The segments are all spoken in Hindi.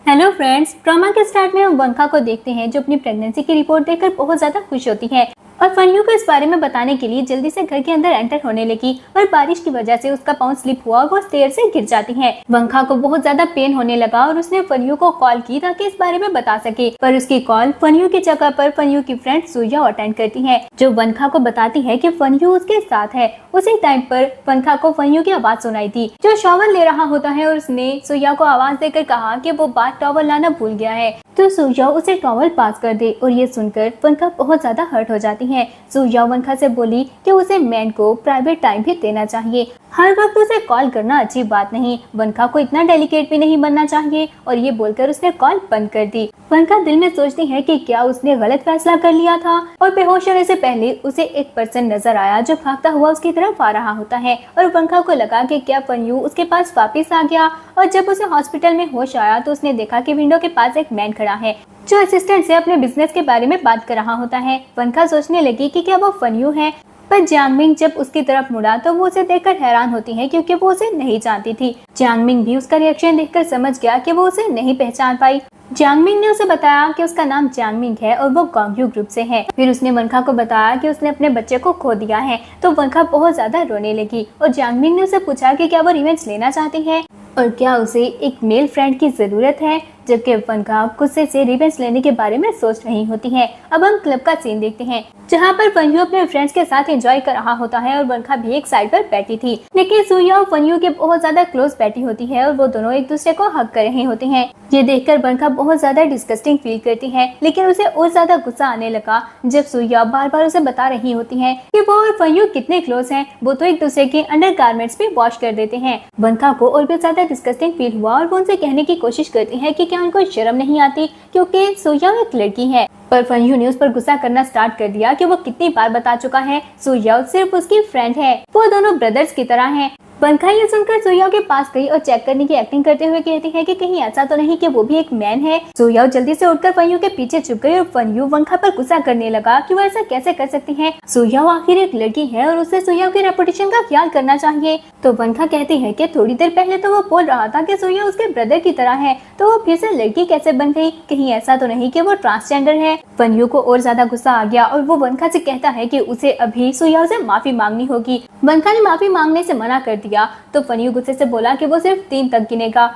हेलो फ्रेंड्स, ड्रामा के स्टार्ट में हम वंका को देखते हैं जो अपनी प्रेगनेंसी की रिपोर्ट देखकर बहुत ज्यादा खुश होती है और फनयू को इस बारे में बताने के लिए जल्दी से घर के अंदर एंटर होने लगी और बारिश की वजह से उसका पाँव स्लिप हुआ और वो स्टेयर से गिर जाती है। वंका को बहुत ज्यादा पेन होने लगा और उसने फनयू को कॉल की ताकि इस बारे में बता सके, पर उसकी कॉल फनयू की जगह पर फनयू की फ्रेंड सुया अटेंड करती है जो वंका को बताती है कि फनयू उसके साथ है। उसी टाइम पर वंका को फनयू की आवाज सुनाई थी जो शॉवर ले रहा होता है और उसने सुया को आवाज देकर कहा कि वो बाथ टॉवल लाना भूल गया है, तो सुया उसे टॉवल पास कर दे और ये सुनकर वंका बहुत ज्यादा हर्ट हो जाती है। सुया वंका से बोली कि उसे मैन को प्राइवेट टाइम भी देना चाहिए, हर वक्त उसे कॉल करना अच्छी बात नहीं, वंका को इतना डेलिकेट भी नहीं बनना चाहिए और ये बोलकर उसने कॉल बंद कर दी। वंका दिल में सोचती है कि क्या उसने गलत फैसला कर लिया था और बेहोश होने से पहले उसे एक पर्सन नजर आया जो भागता हुआ उसकी तरफ आ रहा होता है और वंका को लगा कि क्या फनयू उसके पास वापस आ गया और जब उसे हॉस्पिटल में होश आया तो उसने देखा कि विंडो के पास एक मैन खड़ा है जो असिस्टेंट से अपने बिजनेस के बारे में बात कर रहा होता है। वंका सोचने लगी कि क्या वो फनयू है, पर जियांगमिंग जब उसकी तरफ मुड़ा तो वो उसे देखकर हैरान होती है क्योंकि वो उसे नहीं जानती थी। जियांगमिंग भी उसका रिएक्शन देखकर समझ गया कि वो उसे नहीं पहचान पाई। जियांगमिंग ने उसे बताया कि उसका नाम जियांगमिंग है और वो गोंगयू ग्रुप से है। फिर उसने वंका को बताया कि उसने अपने बच्चे को खो दिया है, तो वंका बहुत ज्यादा रोने लगी और जियांगमिंग ने उसे पूछा कि क्या वो रिवेंज लेना चाहती है और क्या उसे एक मेल फ्रेंड की जरूरत है, जबकि वंका गुस्से से रिवेंज लेने के बारे में सोच रही होती है। अब हम क्लब का सीन देखते हैं जहाँ पर फनयू अपने फ्रेंड्स के साथ एंजॉय कर रहा होता है और वंका भी एक साइड पर बैठी थी, लेकिन सुया और फनयू के बहुत ज्यादा क्लोज बैठी होती है और वो दोनों एक दूसरे को हग कर रहे होते हैं। ये देखकर वंका बहुत ज्यादा डिस्गस्टिंग फील करती है, लेकिन उसे और ज्यादा गुस्सा आने लगा जब सुया बार बार उसे बता रही होती है कि वो और फनयू कितने क्लोज हैं, वो तो एक दूसरे के अंडरगारमेंट्स भी वॉश कर देते हैं। वंका को और भी ज्यादा डिस्गस्टिंग फील हुआ और वो उनसे कहने की कोशिश करती है कि क्या उनको शर्म नहीं आती क्योंकि सुया एक लड़की है, पर फनयू ने उस पर गुस्सा करना स्टार्ट कर दिया कि वो कितनी बार बता चुका है सुया सिर्फ उसकी फ्रेंड है, वो दोनों ब्रदर्स की तरह हैं। वंका ये सुनकर सुया के पास गई और चेक करने की एक्टिंग करते हुए कहती है कि कहीं ऐसा तो नहीं कि वो भी एक मैन है। सुया जल्दी से उठकर फनयू के पीछे छुप गई और फनयू वंका पर गुस्सा करने लगा कि वो ऐसा कैसे कर सकती है, सुया आखिर एक लड़की है और उसे सुया की रेपुटेशन का ख्याल करना चाहिए। तो वंका कहती है कि थोड़ी देर पहले तो वो बोल रहा था कि सुया उसके ब्रदर की तरह है, तो वो फिर से लड़की कैसे बन गई, कहीं ऐसा तो नहीं कि वो ट्रांसजेंडर है। फनयू को और ज्यादा गुस्सा आ गया और वो वंका से कहता है कि उसे अभी सुया से माफी मांगनी होगी। वंका ने माफी मांगने से मना कर दिया तो फनयू गुस्से से बोला कि वो सिर्फ 3 तक गिनेगा,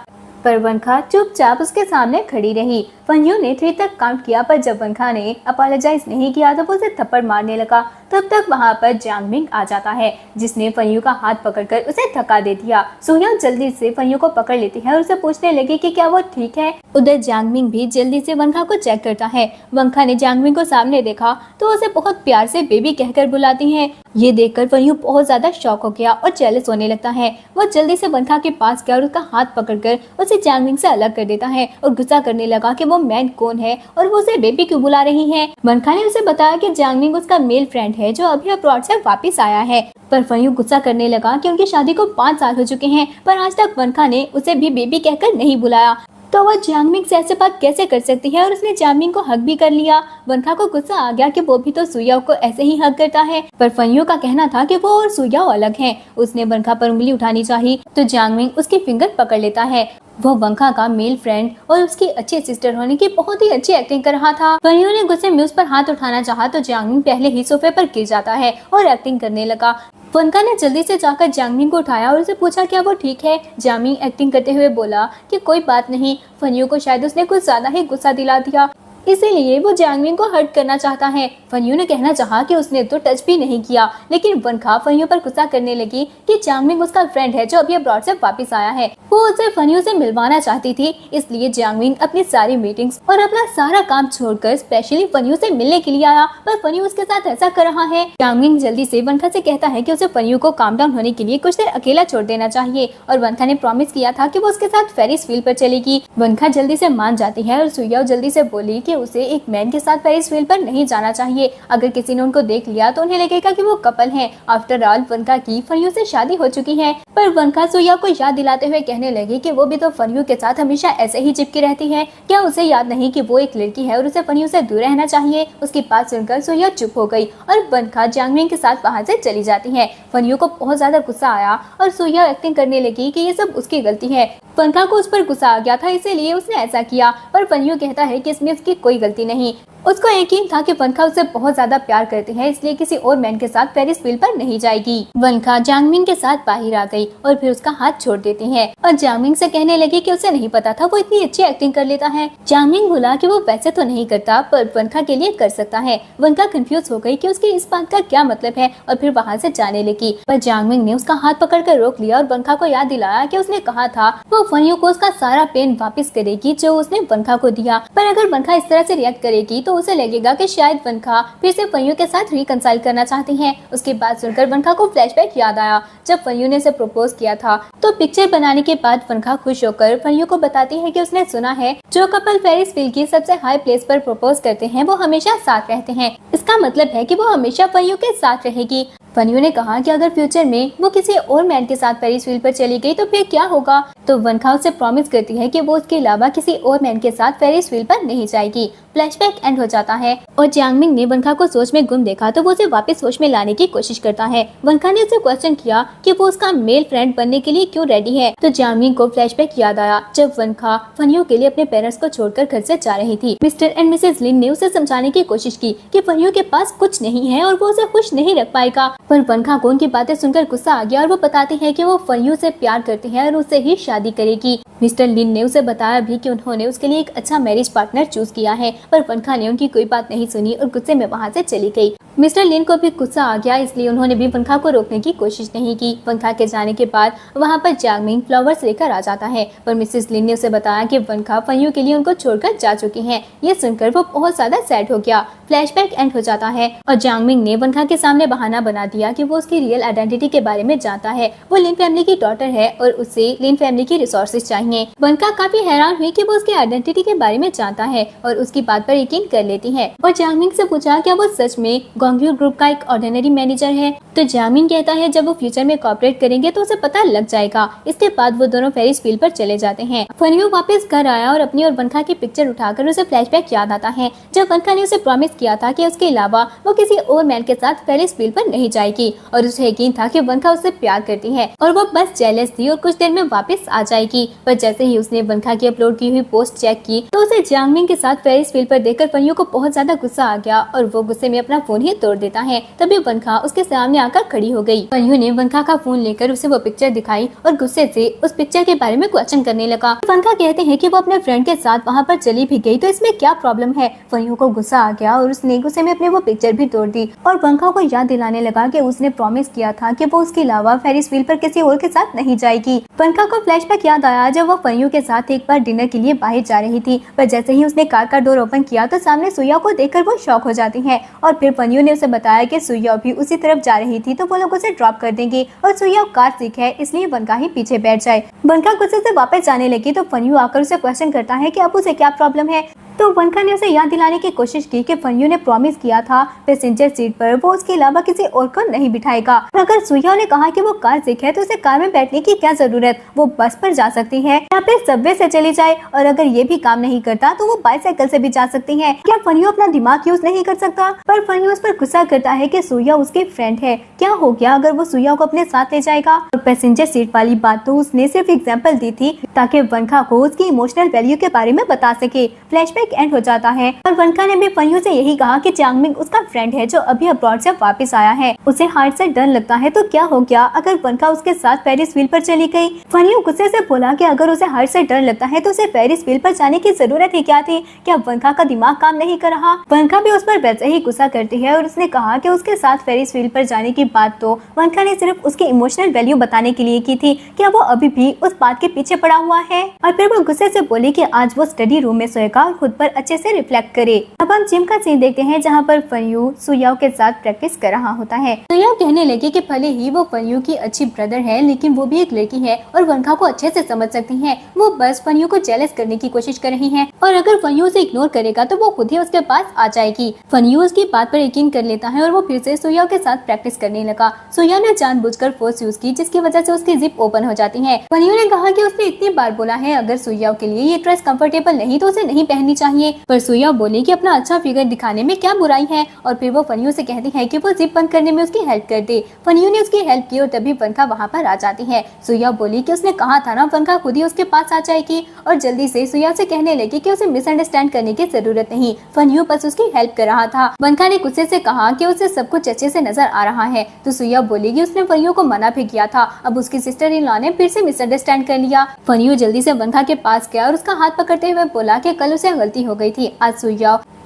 पर वंका चुपचाप उसके सामने खड़ी रही। फनयू ने 3 तक काउंट किया, पर जब वंका ने अपोलोजाइज नहीं किया तो वो उसे थप्पड़ मारने लगा। तब तक वहाँ पर जियांगमिंग आ जाता है जिसने फनयू का हाथ पकड़कर उसे थका दे दिया। सुया जल्दी से फनयू को पकड़ लेती है और उसे पूछने लगी कि क्या वो ठीक है। उधर जियांगमिंग भी जल्दी से वंका को चेक करता है। वंका ने जियांगमिंग को सामने देखा तो उसे बहुत प्यार से बेबी कहकर बुलाती है। ये देखकर फनयू बहुत ज्यादा शॉक हो गया और जेलस होने लगता है। वो जल्दी से वंका के पास गया और उसका हाथ पकड़कर उसे जियांगमिंग से अलग कर देता है और गुस्सा करने लगा कि वो मैन कौन है और वो उसे बेबी क्यों बुला रही है। वंका ने उसे बताया कि जियांगमिंग उसका मेल फ्रेंड है जो अभी अब्रॉड से वापस आया है, पर फनयू गुस्सा करने लगा कि उनकी शादी को 5 साल हो चुके हैं पर आज तक वंका ने उसे भी बेबी कहकर नहीं बुलाया, तो वह जियांगमिंग से ऐसे बात कैसे कर सकती है, और उसने जियांगमिंग को हक भी कर लिया। वंका को गुस्सा आ गया कि वो भी तो सुया को ऐसे ही हक करता है, पर फनयू का कहना था कि वो और सुया अलग हैं। उसने वंका पर उंगली उठानी चाहिए तो जियांगमिंग उसकी फिंगर पकड़ लेता है। वो वंका का मेल फ्रेंड और उसकी अच्छी सिस्टर होने की बहुत ही अच्छी एक्टिंग कर रहा था। फनयू ने गुस्से में उस पर हाथ उठाना चाहा तो जियांगमिंग पहले ही सोफे पर गिर जाता है और एक्टिंग करने लगा। वंका ने जल्दी से जाकर जियांगमिंग को उठाया और उसे पूछा क्या वो ठीक है। जियांगमिंग एक्टिंग करते हुए बोला कि कोई बात नहीं। फनयू को शायद उसने कुछ ज्यादा ही गुस्सा दिला दिया, इसीलिए वो जियांगमिंग को हर्ट करना चाहता है। फनयू ने कहना चाहा कि उसने तो टच भी नहीं किया, लेकिन वंका फनयू पर गुस्सा करने लगी कि जियांगमिंग उसका फ्रेंड है जो अभी अब्रॉड से वापस आया है। वो उसे फनयू से मिलवाना चाहती थी, इसलिए जियांगमिंग अपनी सारी मीटिंग्स और अपना सारा काम छोड़कर स्पेशली फनयू से मिलने के लिए आया, पर फनयू उसके साथ ऐसा कर रहा है। जियांगमिंग जल्दी से वंका से कहता है कि उसे फनयू को काम डाउन होने के लिए कुछ देर अकेला छोड़ देना चाहिए और वंका ने प्रॉमिस किया था कि वो उसके साथ फेरिस व्हील पर चलेगी। वंका जल्दी से मान जाती है और सुया जल्दी से बोली कि उसे एक मैन के साथ फेरिस व्हील पर नहीं जाना चाहिए, अगर किसी ने उनको देख लिया तो उन्हें लगेगा कि वो कपल हैं। आफ्टर ऑल वंका की फनयू से शादी हो चुकी है, पर वंका सुया को याद दिलाते हुए कहने लगी कि वो भी तो फनयू के साथ हमेशा ऐसे ही चिपकी रहती है, क्या उसे याद नहीं कि वो एक लड़की है और उसे फनयू से दूर रहना चाहिए। उसकी बात सुनकर सुया चुप हो गई और वंका जियांगमिंग के साथ वहाँ से चली जाती है। फनयू को बहुत ज्यादा गुस्सा आया और सुया एक्टिंग करने लगी कि ये सब उसकी गलती है। वनखा को उस पर गुस्सा आ गया था, इसीलिए उसने ऐसा किया। पर फनयू कहता है कि इसमें उसकी कोई गलती नहीं। उसको यकीन था कि वनखा उसे बहुत ज्यादा प्यार करती है, इसलिए किसी और मैन के साथ फेरिस व्हील पर नहीं जाएगी। वनखा जांगमिंग के साथ बाहर आ गई और फिर उसका हाथ छोड़ देती है और जांगमिंग से कहने लगी कि उसे नहीं पता था वो इतनी अच्छी एक्टिंग कर लेता है। जांगमिंग बोला कि वो वैसे तो नहीं करता पर वनखा के लिए कर सकता है। वनखा कंफ्यूज हो गई कि उसकी इस बात का क्या मतलब है और फिर वहाँ से जाने लगी। पर जांगमिंग ने उसका हाथ पकड़कर रोक लिया और वनखा को याद दिलाया कि उसने कहा था वो फनयू को उसका सारा पेन वापस करेगी जो उसने वनखा को दिया। पर अगर वनखा इस तरह से रिएक्ट करेगी तो उसे लगेगा कि शायद वनखा फिर से फनयू के साथ रिकंसाइल करना चाहती है। उसकी बात सुनकर वनखा को फ्लैशबैक याद आया जब फनयू ने उसे प्रपोज किया था। तो पिक्चर बनाने के बाद वनखा खुश होकर फनयू को बताती है कि उसने सुना है जो कपल फेरिस व्हील की सबसे हाई प्लेस पर प्रपोज करते हैं वो हमेशा साथ रहते हैं। इसका मतलब है कि वो हमेशा फनयू के साथ रहेगी। फनयू ने कहा कि अगर फ्यूचर में वो किसी और मैन के साथ फेरिस व्हील पर चली गई तो फिर क्या होगा। तो वनखा उसे प्रॉमिस करती है कि वो उसके अलावा किसी और मैन के साथ फेरिस व्हील पर नहीं जाएगी। फ्लैशबैक एंड हो जाता है और जांगमिंग ने वनखा को सोच में गुम देखा तो वो उसे वापस सोच में लाने की कोशिश करता है। वनखा ने उसे क्वेश्चन किया कि वो उसका मेल फ्रेंड बनने के लिए क्यों रेडी है। तो जांगमिंग को फ्लैशबैक याद आया जब वनखा फनयू के लिए अपने पेरेंट्स को छोड़कर घर से जा रही थी। मिस्टर एंड मिसेज लिन ने उसे समझाने की कोशिश की कि फनयू के पास कुछ नहीं है और वो उसे खुश नहीं रख पाएगा। पर वनखा को उनकी बातें सुनकर गुस्सा आ गया और वो बताती है कि वो फनयू से प्यार करती है और उससे ही शादी करेगी। मिस्टर लिन ने उसे बताया भी कि उन्होंने उसके लिए एक अच्छा मैरिज पार्टनर चूज किया है। पर वनखा ने उनकी कोई बात नहीं सुनी और गुस्से में वहाँ से चली गई। मिस्टर लिन को भी गुस्सा आ गया, इसलिए उन्होंने भी वनखा को रोकने की कोशिश नहीं की। वनखा के जाने के बाद वहाँ पर जांगमिंग फ्लावर्स लेकर आ जाता है पर मिसेस लिन ने उसे बताया कि वनखा फनयू के लिए उनको छोड़कर जा चुकी है। ये सुनकर वो बहुत ज्यादा सैड हो गया। फ्लैशबैक एंड हो जाता है और जांगमिंग ने वनखा के सामने बहाना बना दिया कि वो उसकी रियल आइडेंटिटी के बारे में जानता है। वो लिन फैमिली की डॉटर है और उसे लिन फैमिली की रिसोर्सेज चाहिए। वनखा काफी हैरान हुई कि वो उसकी आइडेंटिटी के बारे में जानता है और उसकी बात पर यकीन कर लेती है और जांगमिंग से पूछा क्या वो सच में गोंगयू ग्रुप का एक ऑर्डिनरी मैनेजर है। तो जांगमिंग कहता है जब वो फ्यूचर में कॉर्पोरेट करेंगे तो उसे पता लग जाएगा। इसके बाद वो दोनों फेरिस व्हील पर चले जाते हैं। फनयू वापस घर आया और अपनी और वनखा की पिक्चर उठाकर उसे फ्लैशबैक याद आता है जब वनखा ने उसे प्रॉमिस किया था कि उसके अलावा वो किसी और मैन के साथ फेरिस व्हील पर नहीं जाएगी और उसे यकीन था कि वनखा उससे प्यार करती है और वो बस जेलस थी और कुछ देर में वापस आ जाएगी। पर जैसे ही उसने वनखा की अपलोड की हुई पोस्ट चेक की तो उसे जांगमिंग के साथ फेरिस व्हील पर देखकर फनयू को बहुत ज्यादा गुस्सा आ गया और वो गुस्से में अपना फोन ही तोड़ देता है। तभी वनखा उसके सामने आकर खड़ी हो गई। फनयू ने वनखा का फोन लेकर उसे वो पिक्चर दिखाई और गुस्से से उस पिक्चर के बारे में क्वेश्चन करने लगा। वनखा कहते हैं कि वो अपने फ्रेंड के साथ वहाँ पर चली भी गई तो इसमें क्या प्रॉब्लम है। फनयू को गुस्सा आ गया और उसने गुस्से में अपने वो पिक्चर भी तोड़ दी और वनखा को याद दिलाने लगा कि उसने प्रॉमिस किया था कि वो उसके अलावा फेरिस व्हील पर किसी और के साथ नहीं जाएगी। वनखा को फ्लैशबैक याद आया जब वो फनयू के साथ एक बार डिनर के लिए बाहर जा रही थी। पर जैसे ही उसने कार का डोर ओपन किया तो सामने सुया को देखकर वो शॉक हो जाती है और फिर फनयू ने उसे बताया कि सुया भी उसी तरफ जा रही थी तो वो लोग उसे ड्रॉप कर देंगे और सुया कार सीख है इसलिए वनखा ही पीछे बैठ जाए। वनखा गुस्से से वापस जाने लगी तो फनयू आकर उसे क्वेश्चन करता है कि अब उसे क्या प्रॉब्लम है। तो वनखा ने उसे याद दिलाने की कोशिश की कि फनयू ने प्रॉमिस किया था पैसेंजर सीट पर वो उसके अलावा किसी और को नहीं बिठाएगा। अगर सुया ने कहा कि वो कार सीख है तो उसे कार में बैठने की क्या जरूरत, वो बस पर जा सकती है या फिर सबवे से चली जाए और अगर ये भी काम नहीं करता तो वो बाइसाइकिल से भी जा सकती है। क्या फनयू अपना दिमाग यूज नहीं कर सकता। पर फनयू उस पर गुस्सा करता है कि सुया उसकी फ्रेंड है, क्या हो गया अगर वो सुया को अपने साथ ले जाएगा। और पैसेंजर सीट वाली बात तो उसने सिर्फ एग्जाम्पल दी थी ताकि वनखा को उसकी इमोशनल वैल्यू के बारे में बता सके। फ्लैशबैक एंड हो जाता है और वनखा ने भी फनयू से यही कहा कि जांगमिंग उसका फ्रेंड है जो अभी अब्रॉड से वापस आया है, उसे हार्ट से डर लगता है तो क्या हो गया अगर वनखा उसके साथ फेरिस व्हील पर चली गई। फनयू गुस्से से बोला कि अगर उसे हार्ट से डर लगता है तो उसे फेरिस व्हील पर जाने की जरूरत ही क्या थी, क्या वनखा का दिमाग काम नहीं कर रहा। वनखा भी उस पर वैसे ही गुस्सा करती है और उसने कहा कि उसके साथ फेरिस व्हील पर जाने की बात तो वनखा ने सिर्फ उसकी इमोशनल वैल्यू बताने के लिए की थी, क्या वो अभी भी उस बात के पीछे पड़ा हुआ है। और फिर वो गुस्से से बोली कि आज वो स्टडी रूम में सोएगा और खुद पर अच्छे से रिफ्लेक्ट करे। अब हम जिम का सीन देखते हैं जहाँ पर फनयू सुयाओ के साथ प्रैक्टिस कर रहा होता है। सुयाओ कहने लगी कि भले ही वो फनयू की अच्छी ब्रदर है लेकिन वो भी एक लड़की है और वनखा को अच्छे से समझ सकती है। वो बस फनयू को जेलस करने की कोशिश कर रही है और अगर फनयू उसे इग्नोर करेगा तो वो खुद ही उसके पास आ जाएगी। फनयू उसकी बात पर यकीन कर लेता है और वो फिर से सुयाओ के साथ प्रैक्टिस करने लगा। सुयाओ ने जानबूझकर फोर्स यूज की जिसकी वजह से उसकी जिप ओपन हो जाती है। फनयू ने कहा कि उसने इतनी बार बोला है अगर सुयाओ के लिए ये ड्रेस कंफर्टेबल नहीं तो उसे नहीं पहननी चाहिए। पर सुया बोली कि अपना अच्छा फिगर दिखाने में क्या बुराई है, और फिर वो फनियो से कहती है कि वो जिप बंद करने में उसकी हेल्प कर दे। फनियो ने उसकी हेल्प की और तभी वनखा वहाँ पर आ जाती है। सुया बोली कि उसने कहा था ना वनखा खुद ही उसके पास आ जाएगी, और जल्दी से सुया से कहने लगी कि उसे मिसअंडरस्टैंड करने की जरूरत नहीं, फनियो बस उसकी हेल्प कर रहा था। वनखा ने गुस्से से कहा कि उसे सब कुछ अच्छे से नजर आ रहा है, तो सुया बोली कि उसने फनियो को मना भी किया था, अब उसकी सिस्टर इन लॉ ने फिर से मिसअंडरस्टैंड कर लिया। फनियो जल्दी से वनखा के पास गया और उसका हाथ पकड़ते हुए बोला कि कल उसे गलती हो गई थी,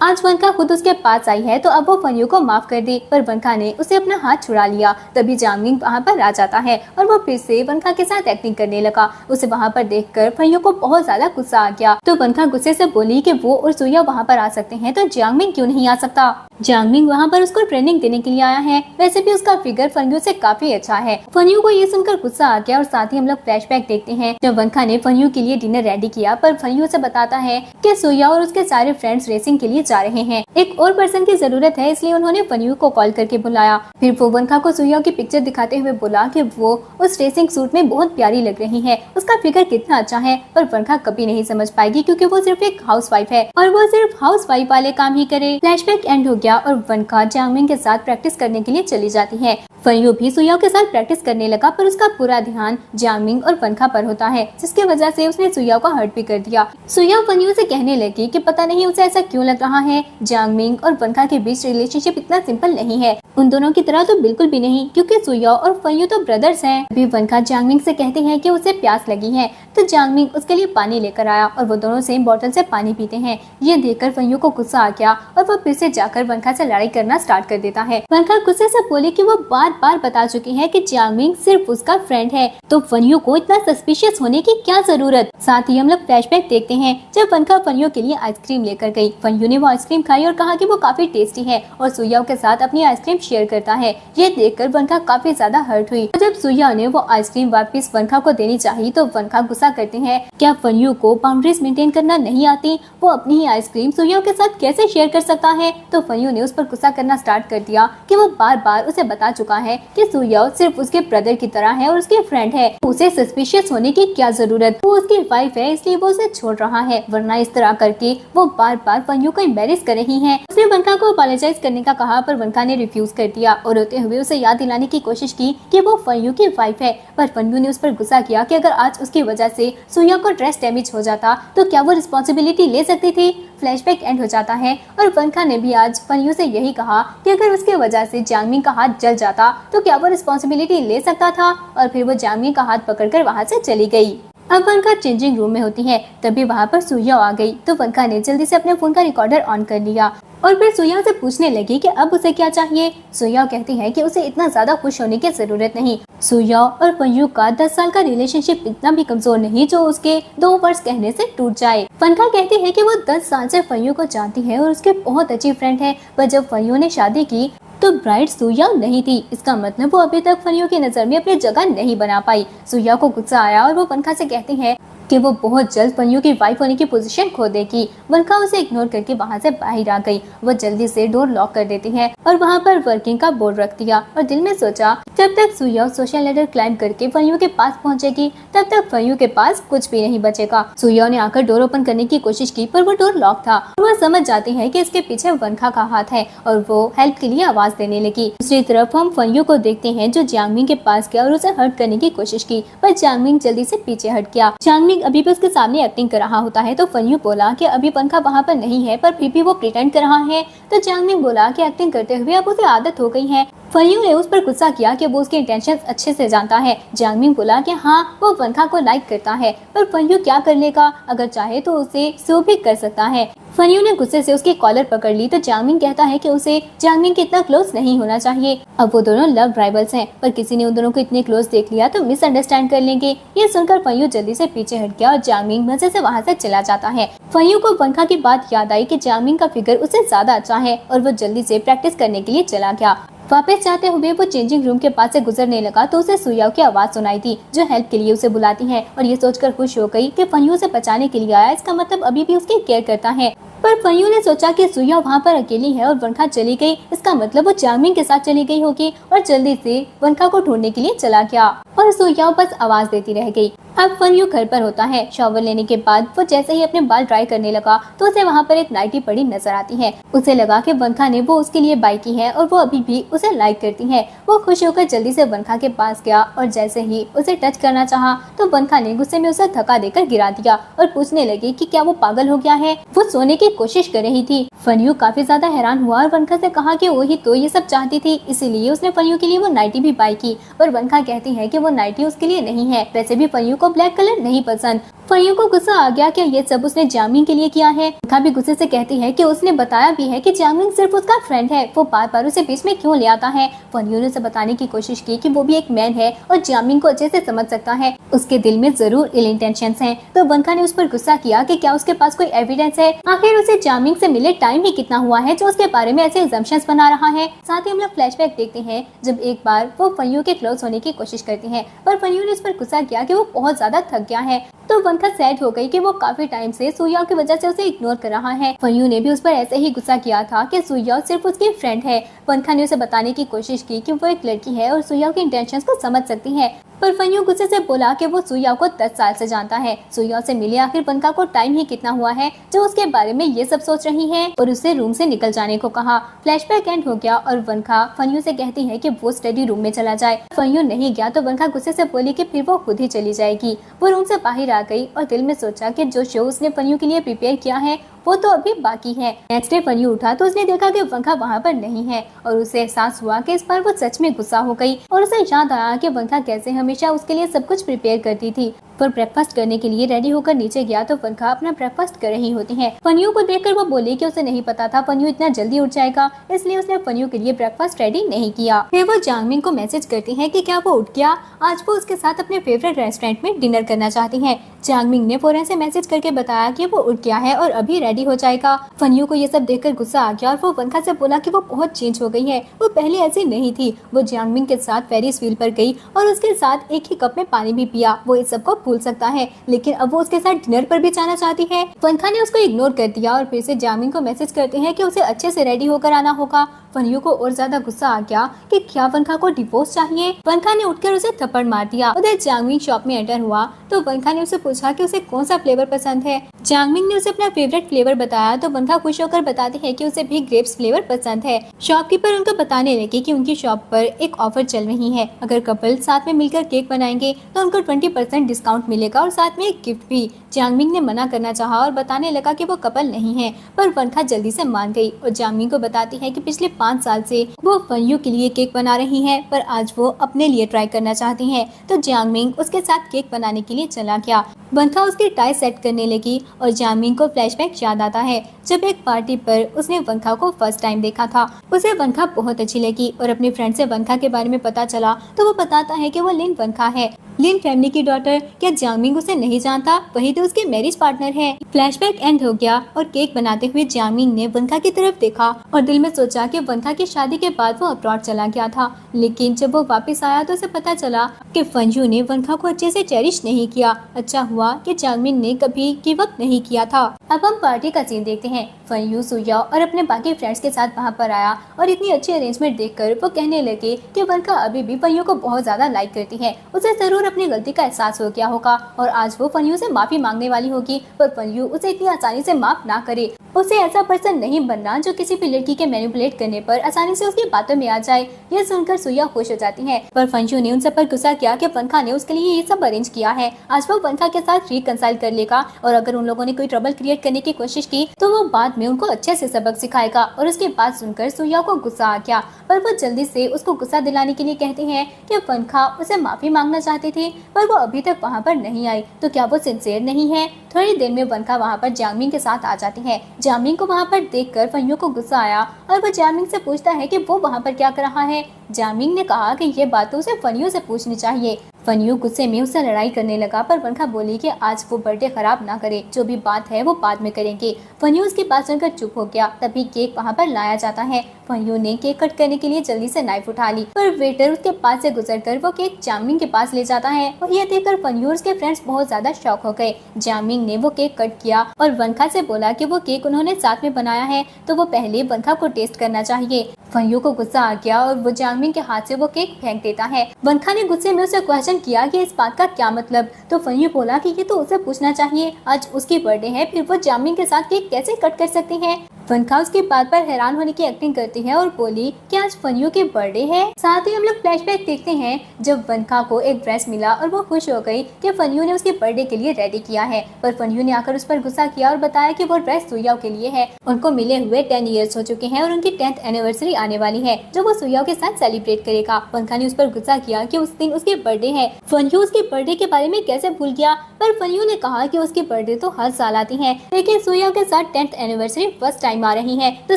आज वनखा खुद उसके पास आई है तो अब वो फनियो को माफ कर दे। पर वनखा ने उसे अपना हाथ छुड़ा लिया। तभी जांगमिंग वहाँ पर आ जाता है और वो फिर से वनखा के साथ एक्टिंग करने लगा। उसे वहाँ पर देखकर फनियो को बहुत ज्यादा गुस्सा आ गया, तो वनखा गुस्से से बोली कि वो और सुया वहाँ पर आ सकते हैं तो जांगमिंग क्यों नहीं आ सकता। जांगमिंग वहाँ पर उसको ट्रेनिंग देने के लिए आया है, वैसे भी उसका फिगर फनियो से काफी अच्छा है। फनियो को ये सुनकर गुस्सा आ गया और साथ ही हम लोग फ्लैशबैक देखते हैं जब वनखा ने फनियो के लिए डिनर रेडी किया, पर फनियो से बताता है कि सुया और उसके सारे फ्रेंड्स रेसिंग के लिए जा रहे हैं, एक और पर्सन की जरूरत है, इसलिए उन्होंने फनियो को कॉल करके बुलाया। फिर वो वनखा को सुया की पिक्चर दिखाते हुए बोला कि वो उस रेसिंग सूट में बहुत प्यारी लग रही है, उसका फिगर कितना अच्छा है। पर वनखा कभी नहीं समझ पाएगी क्योंकि वो सिर्फ एक हाउसवाइफ है और वो सिर्फ हाउसवाइफ वाले काम ही करे। फ्लैशबैक एंड हो गया और वनखा जांगमिंग के साथ प्रैक्टिस करने के लिए चली जाती है। फनियो भी सुया के साथ प्रैक्टिस करने लगा, पर उसका पूरा ध्यान जांगमिंग और वनखा पर होता है, जिसके वजह से उसने सुया को हर्ट भी कर दिया। सुया फनियो से कहने लगी कि पता नहीं उसे ऐसा क्यों लग रहा है, जांगमिंग और वनखा के बीच रिलेशनशिप इतना सिंपल नहीं है, उन दोनों की तरह तो बिल्कुल भी नहीं, क्योंकि सुया और फनियो तो ब्रदर्स हैं। अभी वनखा जांगमिंग से कहती है कि उसे प्यास लगी है, तो जांगमिंग उसके लिए पानी लेकर आया और वो दोनों सेम बोतल से पानी पीते हैं। ये देखकर फनियो को गुस्सा आ गया और वो फिर से जाकर वनखा से लड़ाई करना स्टार्ट कर देता है। वनखा गुस्से से बोली कि वो बार बार बता चुकी है कि जांगमिंग सिर्फ उसका फ्रेंड है, तो फनियो को इतना सस्पिशियस होने की क्या जरूरत। साथ ही हम लोग फ्लैशबैक देखते हैं जब वनखा फनियो के लिए आइसक्रीम लेकर गई। फनियो ने वो आइसक्रीम खाई और कहा कि वो काफी टेस्टी है और सुया के साथ अपनी आइसक्रीम शेयर करता है। ये देखकर वनखा काफी ज्यादा हर्ट हुई। जब सुया ने वो आइसक्रीम वापस वनखा को देनी चाहिए तो वनखा गुस्सा करते हैं, क्या फनियो को बाउंड्रीज मेंटेन करना नहीं आती, वो अपनी ही आइसक्रीम सुया के साथ कैसे शेयर कर सकता है। तो फनियो ने उस पर गुस्सा करना स्टार्ट कर दिया कि वो बार बार उसे बता चुका है कि सुया सिर्फ उसके ब्रदर की तरह है और उसके फ्रेंड है, उसे सस्पिशियस होने की क्या जरूरत, वो उसकी वाइफ है इसलिए वो उसे छोड़ रहा है, वरना इस तरह करके वो बार बार फनियो को एम्बैरेस कर रही है। उसने वनखा को अपोलोजाइज करने का कहा, पर वनखा ने रिफ्यूज कर दिया और रोते हुए उसे याद दिलाने की कोशिश की कि वो फनियो की वाइफ है। पर फनियो ने उस पर गुस्सा किया कि अगर आज उसकी वजह से सुया को ड्रेस डैमेज हो जाता तो क्या वो रिस्पॉन्सिबिलिटी ले सकती थी। फ्लैशबैक एंड हो जाता है और वनखा ने भी आज फनियो से यही कहा कि अगर उसके वजह से जांगमिंग का हाथ जल जाता तो क्या वो रिस्पॉन्सिबिलिटी ले सकता था, और फिर वो जांगमिंग का हाथ पकड़कर वहाँ से चली गई। अब वनखा चेंजिंग रूम में होती है, तभी वहाँ पर सुया आ गई, तो वनखा ने जल्दी से अपने फोन का रिकॉर्डर ऑन कर लिया और फिर सुया से पूछने लगी कि अब उसे क्या चाहिए। सुया कहती है कि उसे इतना ज्यादा खुश होने की जरूरत नहीं। सुया और फनियो का 10 साल का रिलेशनशिप इतना भी कमजोर नहीं जो उसके 2 वर्ष कहने से टूट जाए। वनखा कहती है कि वो 10 साल से फनियो को जानती है और उसके बहुत अच्छी फ्रेंड है, पर जब फनियो ने शादी की तो ब्राइड सुया नहीं थी, इसका मतलब वो अभी तक फनियो की नजर में अपनी जगह नहीं बना पाई। सुया को गुस्सा आया और वो वनखा से कहती है कि वो बहुत जल्द फनियो की वाइफ होने की पोजीशन खो देगी। वनखा उसे इग्नोर करके वहाँ से बाहर आ गई। वो जल्दी से डोर लॉक कर देती है और वहाँ पर वर्किंग का बोर्ड रख दिया और दिल में सोचा जब तक सुया सोशल लेडर क्लाइंब करके फनियो के पास पहुँचेगी तब तक फनियो के पास कुछ भी नहीं बचेगा। सुया ने आकर डोर ओपन करने की कोशिश की पर वो डोर लॉक था। वो समझ जाती है कि इसके पीछे वनखा का हाथ है और वो हेल्प के लिए आवाज देने लगी। दूसरी तरफ हम फनियो को देखते हैं जो जांगमिंग के पास गया और उसे हर्ट करने की कोशिश की, पर जांगमिंग जल्दी से पीछे हट गया। जांगमिंग अभी भी उसके सामने एक्टिंग कर रहा होता है, तो फनियो बोला कि अभी वनखा वहाँ पर नहीं है पर फिर भी वो प्रिटेंड कर रहा है। तो जांगमिंग बोला कि एक्टिंग करते हुए अब उसे आदत हो गई है। फनियो ने उस पर गुस्सा किया कि वो उसके इंटेंशंस अच्छे से जानता है। जांगमिंग बोला कि हाँ वो वनखा को लाइक करता है, पर फनियो क्या कर लेगा, अगर चाहे तो उसे सो भी कर सकता है। फनियो ने गुस्से से उसकी कॉलर पकड़ ली तो जांगमिंग कहता है कि उसे जांगमिंग के इतना क्लोज नहीं होना चाहिए। अब वो दोनों लव राइवल्स हैं, पर किसी ने उन दोनों को इतने क्लोज देख लिया तो मिसअंडरस्टैंड कर लेंगे। ये सुनकर फनियो जल्दी से पीछे हट गया और जांगमिंग मजे से वहाँ से चला जाता है। फनियो को वनखा की बात याद आई कि जांगमिंग का फिगर उससे ज्यादा अच्छा है और वो जल्दी से प्रैक्टिस करने के लिए चला गया। वापस जाते हुए वो चेंजिंग रूम के पास से गुजरने लगा तो उसे सुया की आवाज सुनाई थी जो हेल्प के लिए उसे बुलाती है और ये सोचकर खुश हो गई कि फनियो से बचाने के लिए आया, इसका मतलब अभी भी उसकी केयर करता है। पर फनियो ने सोचा कि सुया वहाँ पर अकेली है और वनखा चली गई, इसका मतलब वो जांगमिंग के साथ चली गई होगी और जल्दी से वनखा को ढूंढने के लिए चला गया। और और सुइयाओ बस आवाज देती रह गई। अब फनयू घर पर होता है। शॉवर लेने के बाद वो जैसे ही अपने बाल ड्राई करने लगा तो उसे वहाँ पर एक नाइटी पड़ी नजर आती है। उसे लगा कि वनखा ने वो उसके लिए बाई की है और वो अभी भी उसे लाइक करती है। वो खुश होकर जल्दी से वनखा के पास गया और जैसे ही उसे टच करना चाहा तो वनखा ने गुस्से में उसे धक्का देकर गिरा दिया और पूछने लगी कि क्या वो पागल हो गया है। वो सोने की कोशिश कर रही थी। फनयू काफी ज्यादा हैरान हुआ और वनखा से कहा कि वो ही तो ये सब चाहती थी, इसीलिए उसने फनयू के लिए वो नाइटी भी बाई की। पर वनखा कहती है कि वो नाइटी उसके लिए नहीं है। वैसे भी फनयू को ब्लैक कलर नहीं पसंद। फनयू को गुस्सा आ गया कि ये सब उसने जामिंग के लिए किया है। वनखा भी गुस्से से कहती है कि उसने बताया भी है कि जामिंग सिर्फ उसका फ्रेंड है, वो बार बार उसे बीच में क्यों ले आता है। फनयू ने उसे बताने की कोशिश की कि वो भी एक मैन है और जामिंग को अच्छे से समझ सकता है, उसके दिल में जरूर इल इंटेंशंस हैं। तो वनखा ने उस पर गुस्सा किया कि क्या उसके पास कोई एविडेंस है, आखिर उसे जामिंग से मिले टाइम ही कितना हुआ है जो उसके बारे में ऐसे एजम्पशंस बना रहा है। साथ ही हम लोग फ्लैशबैक देखते हैं जब एक बार वो फनयू के क्लोज होने की कोशिश करती है, पर फनयू ने उस पर गुस्सा किया कि वो बहुत ज्यादा थक गया है। तो वनखा सैड हो गई कि वो काफी टाइम से सुइयाओ की वजह से उसे इग्नोर कर रहा है। फनयू ने भी उस पर ऐसे ही गुस्सा किया था कि सुइयाओ सिर्फ उसकी फ्रेंड है। वनखा ने उसे बताने की कोशिश की कि वो एक लड़की है और सुइयाओ की इंटेंशंस को समझ सकती है, पर फनयू गुस्से से बोला कि वो सुइयाओ को 10 साल से जानता है। सुइयाओ से मिले आखिर वनखा को टाइम ही कितना हुआ है जो उसके बारे में ये सब सोच रही है और उसे रूम से निकल जाने को कहा। फ्लैशबैक एंड हो गया और वनखा फनयू से कहती है कि वो स्टडी रूम में चला जाए। फनयू नहीं गया तो वनखा गुस्से से बोली कि फिर वो खुद ही चली जाएगी। वो रूम से बाहर आ गई और दिल में सोचा कि जो शो उसने फनयू के लिए प्रिपेयर किया है वो तो अभी बाकी है। नेक्स्ट डे फनयू उठा तो उसने देखा कि वनखा वहाँ पर नहीं है और उसे एहसास हुआ कि इस बार वो सच में गुस्सा हो गई और उसे याद आया कि वनखा कैसे हमेशा उसके लिए सब कुछ प्रिपेयर करती थी। पर ब्रेकफास्ट करने के लिए रेडी होकर नीचे गया तो वनखा अपना ब्रेकफास्ट कर रही होती है। फनयू को देखकर वो बोली कि उसे नहीं पता था फनयू इतना जल्दी उठ जाएगा, इसलिए उसने फनयू के लिए ब्रेकफास्ट रेडी नहीं किया। फिर वो जांगमिंग को मैसेज करती है कि क्या वो उठ गया। आज वो उसके साथ अपने फेवरेट रेस्टोरेंट में डिनर करना चाहती है। जांगमिंग ने फौरन से मैसेज करके बताया कि वो उठ गया है और अभी रेडी हो जाएगा। फनयू को ये सब देखकर गुस्सा आ गया और वो वनखा से बोला कि वो बहुत चेंज हो गई है, वो पहले ऐसी नहीं थी। वो जांगमिंग के साथ फेरिस व्हील पर गई और उसके साथ एक ही कप में पानी भी पिया। वो इस सब को भूल सकता है, लेकिन अब वो उसके साथ डिनर पर भी जाना चाहती है। वनखा ने उसको इग्नोर कर दिया और फिर से जांगमिंग को मैसेज करते हैं कि उसे अच्छे से रेडी होकर आना होगा। फनयू को और ज्यादा गुस्सा आ गया कि क्या वनखा को डिवोर्स चाहिए। वनखा ने उठकर उसे थप्पड़ मार दिया। उधर जांगमिंग शॉप में एंटर हुआ तो वनखा ने उसे पूछा कि उसे कौन सा फ्लेवर पसंद है। जांगमिंग ने उसे अपना फेवरेट फ्लेवर बताया तो वनखा खुश होकर बताती है कि उसे भी ग्रेप्स फ्लेवर पसंद है। शॉपकीपर उनको बताने लगे कि उनकी शॉप पर एक ऑफर चल रही है, अगर कपल साथ में मिलकर केक बनाएंगे तो उनको 20% डिस्काउंट मिलेगा और साथ में एक गिफ्ट भी। जांगमिंग ने मना करना चाहा और बताने लगा कि वो कपल नहीं है, पर वनखा जल्दी से मान गई और जांगमिंग को बताती है कि पिछले 5 साल से वो फनयू के लिए केक बना रही है, पर आज वो अपने लिए ट्राई करना चाहती है। तो जांगमिंग उसके साथ केक बनाने के लिए चला गया। वनखा उसकी टाई सेट करने लगी और जांगमिंग को फ्लैशबैक याद आता है जब एक पार्टी पर उसने वनखा को फर्स्ट टाइम देखा था। उसे वनखा बहुत अच्छी लगी और अपनी फ्रेंड से वनखा के बारे में पता चला तो वो बताता है कि वो लिन वनखा है, लिन फैमिली की डॉटर। क्या जांगमिंग उसे नहीं जानता? वही तो उसके मैरिज पार्टनर है। फ्लैशबैक एंड हो गया और केक बनाते हुए जांगमिंग ने वनखा की तरफ देखा और दिल में सोचा कि वनखा की शादी के बाद वो अब्रॉड चला गया था, लेकिन जब वो वापस आया तो उसे पता चला कि फनयू ने वनखा को अच्छे से चेरिश नहीं किया। अच्छा हुआ कि जांगमिंग ने कभी गिव अप नहीं किया था। अब हम पार्टी का सीन देखते हैं। फनयू, सुइयाओ और अपने बाकी फ्रेंड्स के साथ वहाँ पर आया और इतनी अच्छी अरेंजमेंट देखकर वो कहने लगे कि वनखा अभी भी फनयू को बहुत ज्यादा लाइक करती है, उसे जरूर अपनी गलती का एहसास हो गया होगा और आज वो फनयू से माफी मांगने वाली होगी, पर फनयू उसे इतनी आसानी से माफ ना करे। उसे ऐसा पर्सन नहीं बनना जो किसी भी लड़की के मैनिपुलेट करने पर आसानी से उसकी बातों में आ जाए। यह सुनकर सुइया खुश हो जाती है, पर फनयू ने उन सब पर गुस्सा किया कि वनखा ने उसके लिए ये सब अरेंज किया है। आज वो वनखा के साथ रिकंसाइल कर लेगा और अगर उन लोगों ने कोई ट्रबल क्रिएट करने की कोशिश की तो वो बाद में उनको अच्छे से सबक सिखाएगा। और उसकी बात सुनकर सुइया को गुस्सा आ गया, पर वो जल्दी से उसको गुस्सा दिलाने के लिए कहते हैं कि वनखा उसे माफी मांगना चाहती थी, पर वो अभी तक वहाँ पर नहीं आई, तो क्या वो सिंसियर नहीं है। थोड़ी देर में वनखा वहाँ पर जांगमिंग के साथ आ जाती है। जांगमिंग को वहाँ पर देखकर फनयू को गुस्सा आया और वो जांगमिंग से पूछता है कि वो वहाँ पर क्या कर रहा है। जांगमिंग ने कहा कि ये बात तो उसे फनयू से पूछनी चाहिए। फनयू गुस्से में उससे लड़ाई करने लगा, पर वनखा बोली कि आज वो बर्थडे खराब ना करे, जो भी बात है वो बाद में करेंगे। फनयू उसकी बात सुनकर चुप हो गया। तभी केक वहाँ पर लाया जाता है। फनयू ने केक कट करने के लिए जल्दी से नाइफ उठा ली, पर वेटर उसके पास से गुजरकर वो केक जांगमिंग के पास ले जाता है और यह देखकर फनयू और उसके फ्रेंड्स बहुत ज्यादा शॉक हो गए। जांगमिंग ने वो केक कट किया और वनखा से बोला कि वो केक उन्होंने साथ में बनाया है तो वो पहले वनखा को टेस्ट करना चाहिए। फनयू को गुस्सा आ गया और वो जांगमिंग के हाथ से वो केक फेंक देता है। वनखा ने गुस्से में उसे क्वेश्चन किया कि इस बात का क्या मतलब, तो फनयू बोला कि ये तो उसे पूछना चाहिए, आज उसकी बर्थडे है, फिर वो जांगमिंग के साथ केक कैसे कट कर सकती है। वनखा उसकी बात पर हैरान होने की एक्टिंग करती है और बोली कि आज फनयू की बर्थडे है। साथ ही हम लोग फ्लैशबैक देखते हैं जब वनखा को एक ड्रेस मिला और वो खुश हो गई कि फनयू ने उसके बर्थडे के लिए रेडी किया है, पर फनयू ने आकर उस पर गुस्सा किया और बताया कि वो ड्रेस सुयाओ के लिए है। उनको मिले हुए 10 इयर्स हो चुके हैं और उनकी 10th एनिवर्सरी आने वाली है जो वो सुयाओ के साथ सेलिब्रेट करेगा। वनखा ने उस पर गुस्सा किया कि उस दिन उसकी बर्थडे है, फनयू उसके बर्थडे के बारे में कैसे भूल गया। पर फनयू ने कहा कि उसकी बर्थडे तो हर साल आती है, लेकिन सुयाओ के साथ 10th एनिवर्सरी फर्स्ट टाइम आ रही है, तो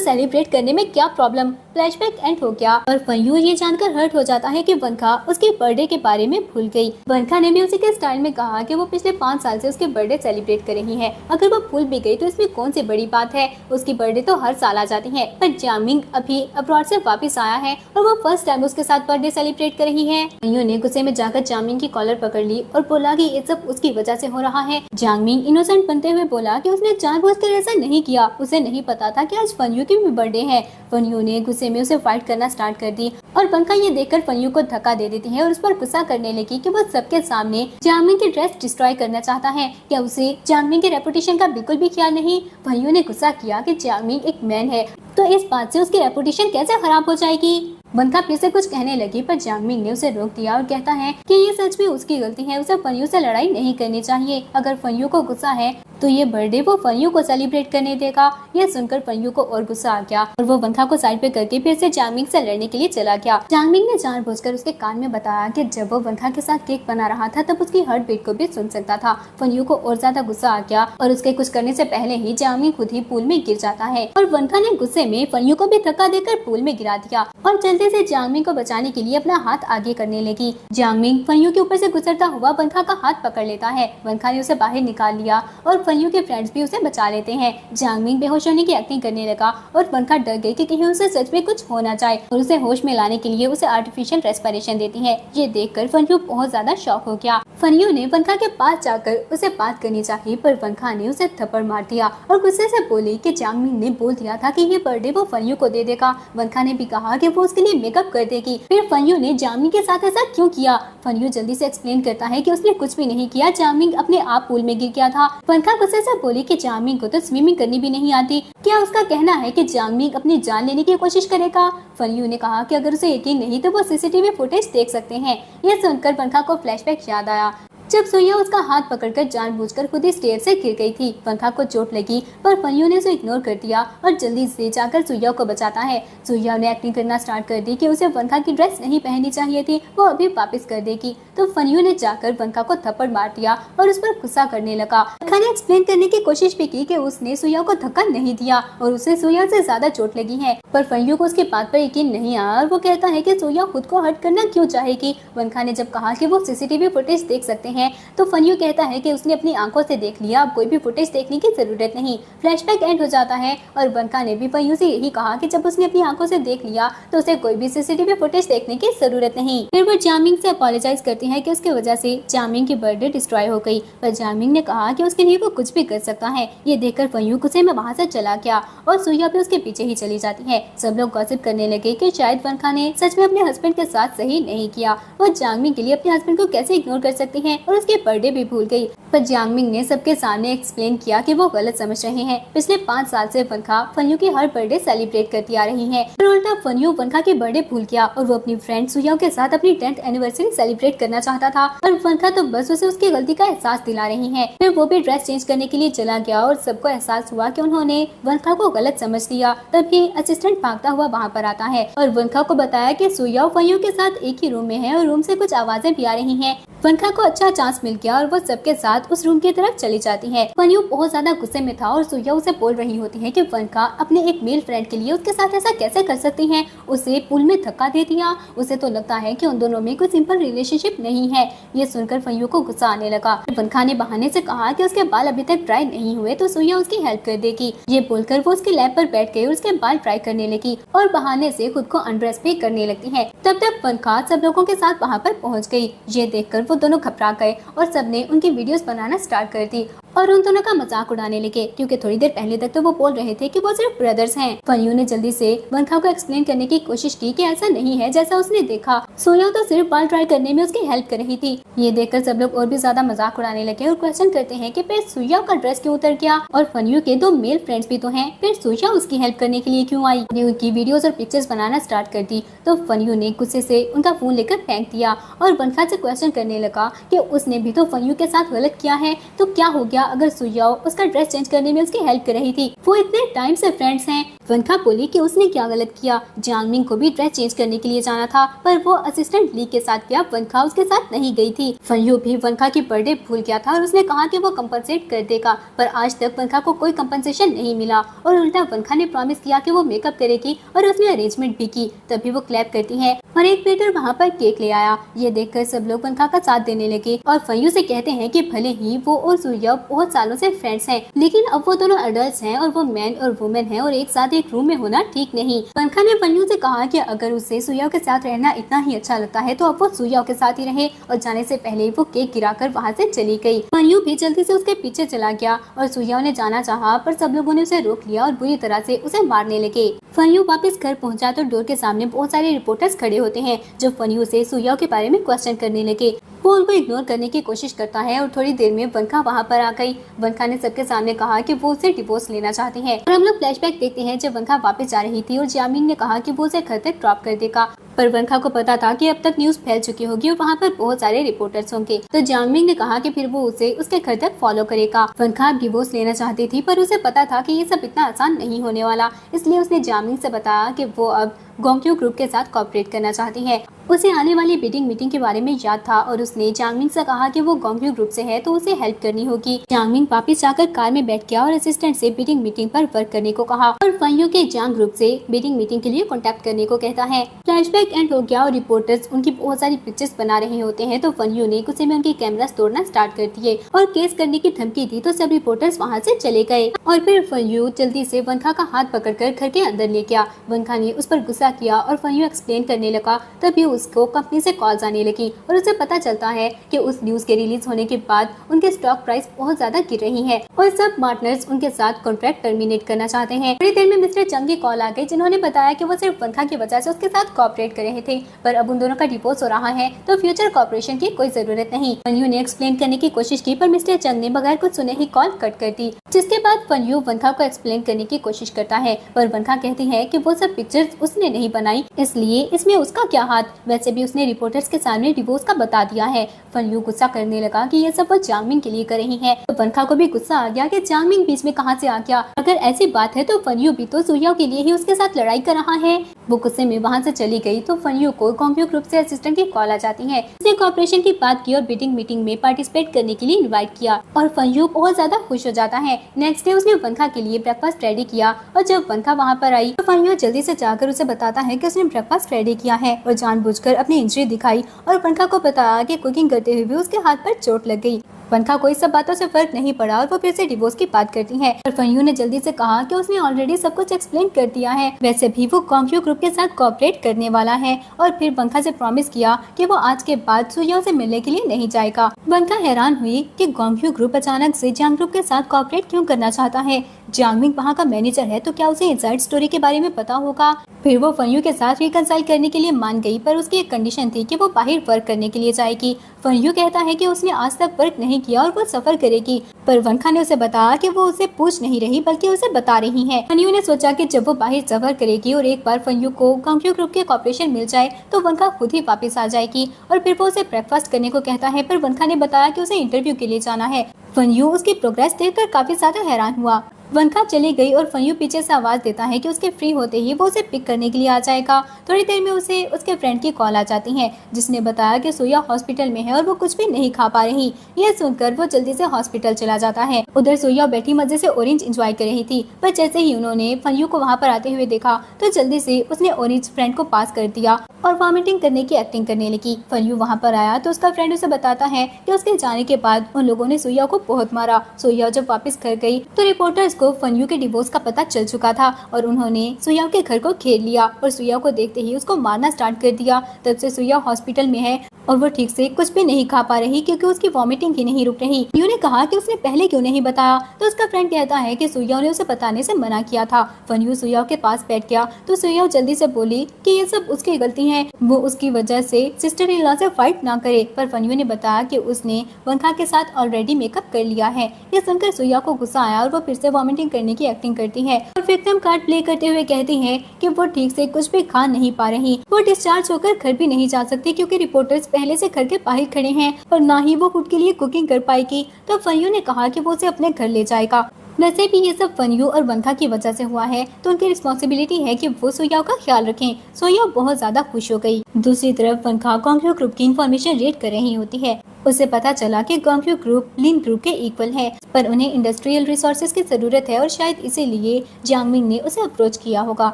सेलिब्रेट करने में क्या प्रॉब्लम। फ्लैशबैक एंड हो गया और फनयू ये जानकर हर्ट हो जाता है कि वनखा उसके बर्थडे के बारे में भूल गई। वनखा ने भी उसी के स्टाइल में कहा कि वो पिछले 5 साल से उसके बर्थडे सेलिब्रेट कर रही है, अगर वो भूल भी गई तो इसमें कौन सी बड़ी बात है, उसकी बर्थडे तो हर साल आ जाती है। पर जांगमिंग अभी अब्रॉड से वापस आया है और वो फर्स्ट टाइम उसके साथ बर्थडे सेलिब्रेट कर रही है। फनयू ने गुस्से में जाकर जांगमिंग की कॉलर पकड़ ली और बोला कि ये सब उसकी वजह से हो रहा है। जांगमिंग इनोसेंट बनते हुए बोला कि उसने जानबूझकर ऐसा नहीं किया, उसे नहीं पता था कि आज फनयू की भी बर्थडे है। फनयू ने गुस्से में उसे फाइट करना स्टार्ट कर दी और वनखा ये देखकर फनयू को धक्का दे देती है और उस पर गुस्सा करने लगी कि वो सबके सामने जांगमिंग की ड्रेस डिस्ट्रॉय करना चाहता है। क्या उसे जांगमिंग के रेपुटेशन का बिल्कुल भी ख्याल नहीं। फनयू ने गुस्सा किया कि जांगमिंग एक मैन है, तो इस बात से उसकी रेपुटेशन कैसे खराब हो जाएगी। वनखा फिर से कुछ कहने लगी पर जांगमिंग ने उसे रोक दिया और कहता है कि ये सच में उसकी गलती है, उसे फनयू से लड़ाई नहीं करनी चाहिए। अगर फनयू को गुस्सा है तो ये बर्थडे वो फनयू को सेलिब्रेट करने देगा। यह सुनकर फनयू को और गुस्सा आ गया और वो वनखा को साइड पे करके फिर से जांगमिंग से लड़ने के लिए चला गया। जांगमिंग ने जानबूझकर उसके कान में बताया कि जब वो वनखा के साथ केक बना रहा था तब उसकी हार्ट बीट को भी सुन सकता था। फनयू को और ज्यादा गुस्सा आ गया और उसके कुछ करने से पहले ही जांगमिंग खुद ही पूल में गिर जाता है और वनखा ने गुस्से में फनयू को भी धक्का देकर पूल में गिरा दिया और जल्दी से जांगमिंग को बचाने के लिए अपना हाथ आगे करने लगी। जांगमिंग फनयू के ऊपर से गुजरता हुआ वनखा का हाथ पकड़ लेता है। वनखा ने उसे बाहर निकाल लिया और फनयू के फ्रेंड्स भी उसे बचा लेते हैं। जांगमिंग बेहोश होने की एक्टिंग करने लगा और वनखा डर गई कि कहीं उसे सच में कुछ हो ना जाए और उसे होश में लाने के लिए उसे आर्टिफिशियल रेस्पिरेशन देती है। ये देखकर फनयू बहुत ज्यादा शॉक हो गया। फनयू ने वनखा के पास जाकर उसे बात करनी चाहिए पर वनखा ने उसे थप्पड़ मार दिया और गुस्से से बोली कि जांगमिंग ने बोल दिया था कि ये बर्थडे वो फनयू को दे देगा। वनखा ने भी कहा कि वो उसके लिए मेकअप कर देगी। फिर फनयू ने जांगमिंग के साथ ऐसा क्यों किया। फनयू जल्दी से एक्सप्लेन करता है कि उसने कुछ भी नहीं किया, जांगमिंग अपने आप पूल में गिर गया था। वनखा गुस्से से बोली कि जांगमिंग को तो स्विमिंग करनी भी नहीं आती, क्या उसका कहना है कि जांगमिंग अपनी जान लेने की कोशिश करेगा। फनयू ने कहा कि अगर उसे यकीन नहीं तो वो सीसीटीवी फुटेज देख सकते हैं। यह सुनकर वनखा को फ्लैशबैक याद आया जब सुया उसका हाथ पकड़कर जानबूझकर खुद ही स्टेयर से गिर गई थी। वनखा को चोट लगी पर फनयू ने उसे इग्नोर कर दिया और जल्दी से जाकर सुया को बचाता है। सुया ने एक्टिंग करना स्टार्ट कर दी कि उसे वनखा की ड्रेस नहीं पहननी चाहिए थी, वो अभी वापस कर देगी। तो फनयू ने जाकर वनखा को थप्पड़ मार दिया और उस पर गुस्सा करने लगा। वनखा ने एक्सप्लेन करने की कोशिश भी की कि उसने सुया को धक्का नहीं दिया और उसे सुया से ज्यादा चोट लगी है, पर फनयू को उसकी बात पर यकीन नहीं आया और वो कहता है कि सुया खुद को हर्ट करना क्यों चाहेगी। वनखा ने जब कहा कि वो सीसीटीवी फुटेज देख सकते हैं तो फनयू कहता है कि उसने अपनी आंखों से देख लिया, अब कोई भी फुटेज देखने की जरूरत नहीं। फ्लैशबैक एंड हो जाता है और वनखा ने भी फनयू से यही कहा कि जब उसने अपनी आंखों से देख लिया तो उसे कोई भी सीसीटीवी फुटेज देखने की जरूरत नहीं। फिर वो जांगमिंग से अपोलोजाइज करती है कि उसकी वजह से जांगमिंग की बर्थडे डिस्ट्रॉय हो गई, पर जांगमिंग ने कहा कि उसके लिए वो कुछ भी कर सकता है। ये देखकर फनयू गुस्से में वहाँ से चला गया और सुया भी उसके पीछे ही चली जाती है। सब लोग गॉसिप करने लगे कि शायद वनखा ने सच में अपने हस्बैंड के साथ सही नहीं किया, वो जांगमिंग के लिए अपने हस्बैंड को कैसे इग्नोर कर सकती है और उसके बर्थडे भी भूल गई। पर जांगमिंग ने सबके सामने एक्सप्लेन किया कि वो गलत समझ रहे हैं। पिछले 5 साल से वनखा फनयू की हर बर्थडे सेलिब्रेट करती आ रही है, पर उल्टा फनयू वनखा की बर्थडे भूल गया और वो अपनी फ्रेंड सुया के साथ अपनी 10th एनिवर्सरी सेलिब्रेट करना चाहता था और वनखा तो बस उसे उसकी गलती का एहसास दिला रही है। फिर वो भी ड्रेस चेंज करने के लिए चला गया और सबको एहसास हुआ कि उन्होंने वनखा को गलत समझ लिया। तभी असिस्टेंट भागता हुआ वहाँ पर आता है और वनखा को बताया कि सुया फनयू के साथ एक ही रूम में है और रूम से कुछ आवाजें भी आ रही हैं। वनखा को अच्छा चांस मिल गया और वो सबके साथ उस रूम की तरफ चली जाती है। फनयू बहुत ज्यादा गुस्से में था और सुया उसे बोल रही होती है कि वनखा अपने एक मेल फ्रेंड के लिए उसके साथ ऐसा कैसे कर सकती है, उसे पूल में धक्का दे दिया। उसे तो लगता है कि उन दोनों में कोई सिंपल रिलेशनशिप नहीं है। ये सुनकर फनयू को गुस्सा आने लगा। वनखा ने बहाने से कहा कि उसके बाल अभी तक ड्राई नहीं हुए तो सुया उसकी हेल्प कर देगी। ये बोलकर वो उसके लैब पर बैठ गई और उसके बाल ड्राई करने लगी और बहाने से खुद को अनड्रेस भी करने लगती है। तब तक वनखा सब लोगों के साथ वहाँ पर पहुँच गई। ये देखकर वो दोनों घबरा गए और सबने उनकी वीडियोस बनाना स्टार्ट कर दी और उन दोनों का मजाक उड़ाने लगे, क्योंकि थोड़ी देर पहले तक तो वो बोल रहे थे कि वो सिर्फ ब्रदर्स हैं। फनयू ने जल्दी से वनखा को एक्सप्लेन करने की कोशिश की कि ऐसा नहीं है जैसा उसने देखा, सोया तो सिर्फ बाल ट्राई करने में उसकी हेल्प कर रही थी। ये देखकर सब लोग और भी ज्यादा मजाक उड़ाने लगे और क्वेश्चन करते हैं कि फिर सुया का ड्रेस क्यों उतर गया, और फनयू के 2 मेल फ्रेंड्स भी तो हैं, फिर सुया उसकी हेल्प करने के लिए क्यों आई। उनकी वीडियोस और पिक्चर्स बनाना स्टार्ट कर दी तो फनयू ने गुस्से से उनका फोन लेकर फेंक दिया और वनखा से क्वेश्चन करने लगा कि उसने भी तो फनयू के साथ गलत किया है, तो क्या हो गया अगर सुया उसका ड्रेस चेंज करने में उसकी हेल्प कर रही थी, वो इतने टाइम से फ्रेंड्स हैं। वनखा बोली कि उसने क्या गलत किया, जियांगमिंग को भी ड्रेस चेंज करने के लिए जाना था पर वो असिस्टेंट ली के साथ गया, वनखा उसके साथ नहीं गई थी। फनयू भी वनखा की बर्थडे भूल गया था और उसने कहा कि वो कंपनसेट कर देगा, पर आज तक वनखा को कोई कंपनसेशन नहीं मिला और उल्टा वनखा ने प्रॉमिस किया कि वो मेकअप करेगी और उसने अरेंजमेंट भी की। तभी वो क्लैप करती है और एक वेटर वहाँ पर केक ले आया। ये देखकर सब लोग वनखा का साथ देने लगे और फनयू से कहते हैं कि भले ही वो और सुया बहुत सालों से फ्रेंड्स हैं, लेकिन अब वो दोनों अडल्ट्स हैं और वो मैन और वुमेन हैं और एक साथ एक रूम में होना ठीक नहीं। वनखा ने फनयू से कहा कि अगर उसे सुया के साथ रहना इतना ही अच्छा लगता है तो अब वो सुया के साथ ही रहे, और जाने से पहले वो केक गिराकर वहाँ से चली गई। फनयू भी जल्दी से उसके पीछे चला गया और सुया ने जाना चाहा पर सब लोगों ने उसे रोक लिया और बुरी तरह से उसे मारने लगे। फनयू वापस घर पहुंचा तो डोर के सामने बहुत सारे रिपोर्टर्स खड़े होते हैं जो फनयू से सुया के बारे में क्वेश्चन करने लगे। वो उनको इग्नोर करने की कोशिश करता है और थोड़ी देर में वनखा वहाँ पर आ गई। वनखा ने सबके सामने कहा कि वो उसे डिवोर्स लेना चाहती है और हम लोग फ्लैशबैक देखते हैं जब वनखा वापस जा रही थी और जियांगमिंग ने कहा कि वो उसे घर तक ड्रॉप कर देगा, पर वनखा को पता था कि अब तक न्यूज फैल चुकी होगी और वहाँ पर बहुत सारे रिपोर्टर्स होंगे, तो जियांगमिंग ने कहा कि फिर वो उसे उसके घर तक फॉलो करेगा। वनखा डिवोर्स लेना चाहती थी पर उसे पता था कि ये सब इतना आसान नहीं होने वाला, इसलिए उसने जियांगमिंग से बताया कि वो अब गोंगक्यू ग्रुप के साथ कोऑपरेट करना चाहती है। उसे आने वाली बिडिंग मीटिंग के बारे में याद था और उसने जियांगमिंग से कहा कि वो गोंगक्यू ग्रुप से है तो उसे हेल्प करनी होगी। जियांगमिंग वापस जाकर कार में बैठ गया और असिस्टेंट से बिडिंग मीटिंग पर वर्क करने को कहा और फनयू के जियांग ग्रुप से बिडिंग मीटिंग के लिए कॉन्टेक्ट करने को कहता है। फ्लैशबैक एंड हो गया और रिपोर्टर्स उनकी बहुत सारी पिक्चर्स बना रहे होते हैं तो फनयू ने गुस्से में उनकी कैमरास तोड़ना स्टार्ट कर दिए और केस करने की धमकी दी तो सब रिपोर्टर्स वहाँ से चले गए और फिर फनयू जल्दी से वनखा का हाथ पकड़कर घर के अंदर ले गया। वनखा ने उस पर गुस्सा किया और फनयू एक्सप्लेन करने लगा, तभी उसको कंपनी से कॉल्स आने लगी और उसे पता चलता है कि उस न्यूज के रिलीज होने के बाद उनके स्टॉक प्राइस बहुत ज्यादा गिर रही है और सब पार्टनर्स उनके साथ कॉन्ट्रैक्ट टर्मिनेट करना चाहते हैं। थोड़ी देर में मिस्टर चंग की कॉल आ गई जिन्होंने बताया कि वो सिर्फ वनखा की वजह से उसके साथ कोऑपरेट कर रहे थे, पर अब उन दोनों का डिवोर्स हो रहा है तो फ्यूचर कोऑपरेशन की कोई जरूरत नहीं। फनयू ने एक्सप्लेन करने की कोशिश की पर मिस्टर चंग ने बगैर कुछ सुने ही कॉल कट कर दी, जिसके बाद फनयू वनखा को एक्सप्लेन करने की कोशिश करता है पर वनखा कहती है कि वो सब पिक्चर्स उसने नहीं बनाई, इसलिए इसमें उसका क्या हाथ, वैसे भी उसने रिपोर्टर्स के सामने डिवोर्स का बता दिया है। फनयू गुस्सा करने लगा कि ये सब वो जियांगमिंग के लिए कर रही है, तो वनखा को भी गुस्सा आ गया कि जियांगमिंग बीच में कहां से आ गया, अगर ऐसी बात है तो फनयू भी तो सुया के लिए ही उसके साथ लड़ाई कर रहा है। वो गुस्से में वहां से चली गई तो फनयू को गोंगक्यू ग्रुप से असिस्टेंट की कॉल आ जाती है। उसने कोऑपरेशन की बात की और बिडिंग मीटिंग में पार्टिसिपेट करने के लिए इनवाइट किया और फनयू बहुत ज्यादा खुश हो जाता है। नेक्स्ट डे उसने वनखा के लिए ब्रेकफास्ट रेडी किया और जब वनखा वहाँ पर आई तो फनयू जल्दी से जाकर उसे बताता है कि उसने ब्रेकफास्ट रेडी किया है और जानबूझकर अपनी इंजरी दिखाई और वनखा को बताया कि कुकिंग करते हुए उसके हाथ पर चोट लग गई। वनखा को इस सब बातों से फर्क नहीं पड़ा और वो फिर से डिवोर्स की बात करती है और फनयू ने जल्दी से कहा कि उसने ऑलरेडी सब कुछ एक्सप्लेन कर दिया है, वैसे भी वो गोंगक्यू ग्रुप के साथ कोऑपरेट करने वाला है और फिर वनखा से प्रॉमिस किया कि वो आज के बाद सुया से मिलने के लिए नहीं जाएगा। वनखा हैरान हुई कि गोंगक्यू ग्रुप अचानक से जियांग ग्रुप के साथ कोऑपरेट क्यों करना चाहता है। जियांगमिंग वहाँ का मैनेजर है तो क्या उसे इनसाइड स्टोरी के बारे में पता होगा। फिर वो फनयू के साथ रिकंसाइल करने के लिए मान गई पर उसकी एक कंडीशन थी कि वो बाहर वर्क करने के लिए जाएगी। फनयू कहता है कि उसने आज तक वर्क नहीं किया और वो सफर करेगी, पर वनखा ने उसे बताया कि वो उसे पूछ नहीं रही बल्कि उसे बता रही है। फनयू ने सोचा कि जब वो बाहर सफर करेगी और एक बार फनयू को गोंगक्यू ग्रुप के कॉर्पोरेशन मिल जाए तो वनखा खुद ही वापस आ जाएगी और फिर वो उसे ब्रेकफास्ट करने को कहता है, पर वनखा ने बताया कि उसे इंटरव्यू के लिए जाना है। फनयू उसकी प्रोग्रेस देखकर काफी ज्यादा हैरान हुआ। वनखा चली गई और फनयू पीछे से आवाज देता है कि उसके फ्री होते ही वो उसे पिक करने के लिए आ जाएगा। थोड़ी देर में उसे उसके फ्रेंड की कॉल आ जाती है जिसने बताया कि सुया हॉस्पिटल में है और वो कुछ भी नहीं खा पा रही। यह सुनकर वो जल्दी से हॉस्पिटल चला जाता है। उधर सुया बैठी मजे से ऑरेंज एंजॉय कर रही थी, पर जैसे ही उन्होंने फनयू को वहाँ पर आते हुए देखा तो जल्दी से उसने ऑरेंज फ्रेंड को पास कर दिया और वॉमिटिंग करने की एक्टिंग करने लगी। फनयू वहाँ पर आया तो उसका फ्रेंड उसे बताता है कि उसके जाने के बाद उन लोगों ने सुया को बहुत मारा। सुया जब वापस घर गई तो रिपोर्टर्स को फनयू के डिवोर्स का पता चल चुका था और उन्होंने सुया के घर को घेर लिया और सुया को देखते ही उसको मारना स्टार्ट कर दिया। तब से सुया हॉस्पिटल में है और वो ठीक से कुछ भी नहीं खा पा रही क्योंकि उसकी वॉमिटिंग ही नहीं रुक रही। फनयू ने कहा कि उसने पहले क्यों नहीं बताया, तो उसका फ्रेंड कहता है कि सुयाओ ने उसे बताने से मना किया था। फनयू सुयाओ के पास बैठ गया तो सुयाओ जल्दी से बोली कि ये सब उसकी गलती है, वो उसकी वजह से सिस्टर इन लॉ से फाइट ना करे। पर फनयू ने बताया कि उसने वनखा के साथ ऑलरेडी मेकअप कर लिया है। ये सुनकर सुयाओ को गुस्सा आया और वो फिर से वॉमिटिंग करने की एक्टिंग करती है और विक्टिम कार्ड प्ले करते हुए कहती है कि वो ठीक से कुछ भी खा नहीं पा रही। वो डिस्चार्ज होकर घर भी नहीं जा सकती क्योंकि रिपोर्टर्स पहले से घर के बाहर खड़े हैं और ना ही वो खुद के लिए कुकिंग कर पाएगी। तो फनयू ने कहा कि वो उसे अपने घर ले जाएगा। वैसे भी ये सब फनयू और वनखा की वजह से हुआ है तो उनकी रिस्पॉन्सिबिलिटी है कि वो सुयाओ का ख्याल रखें। सुयाओ बहुत ज्यादा खुश हो गई। दूसरी तरफ वनखा गोंगक्यू ग्रुप की इंफॉर्मेशन रीड कर रही होती है। उसे पता चला कि गोंगक्यू ग्रुप लिन ग्रुप के इक्वल है, पर उन्हें इंडस्ट्रियल रिसोर्सेज की जरूरत है और शायद इसीलिए जियांगमिंग ने उसे अप्रोच किया होगा।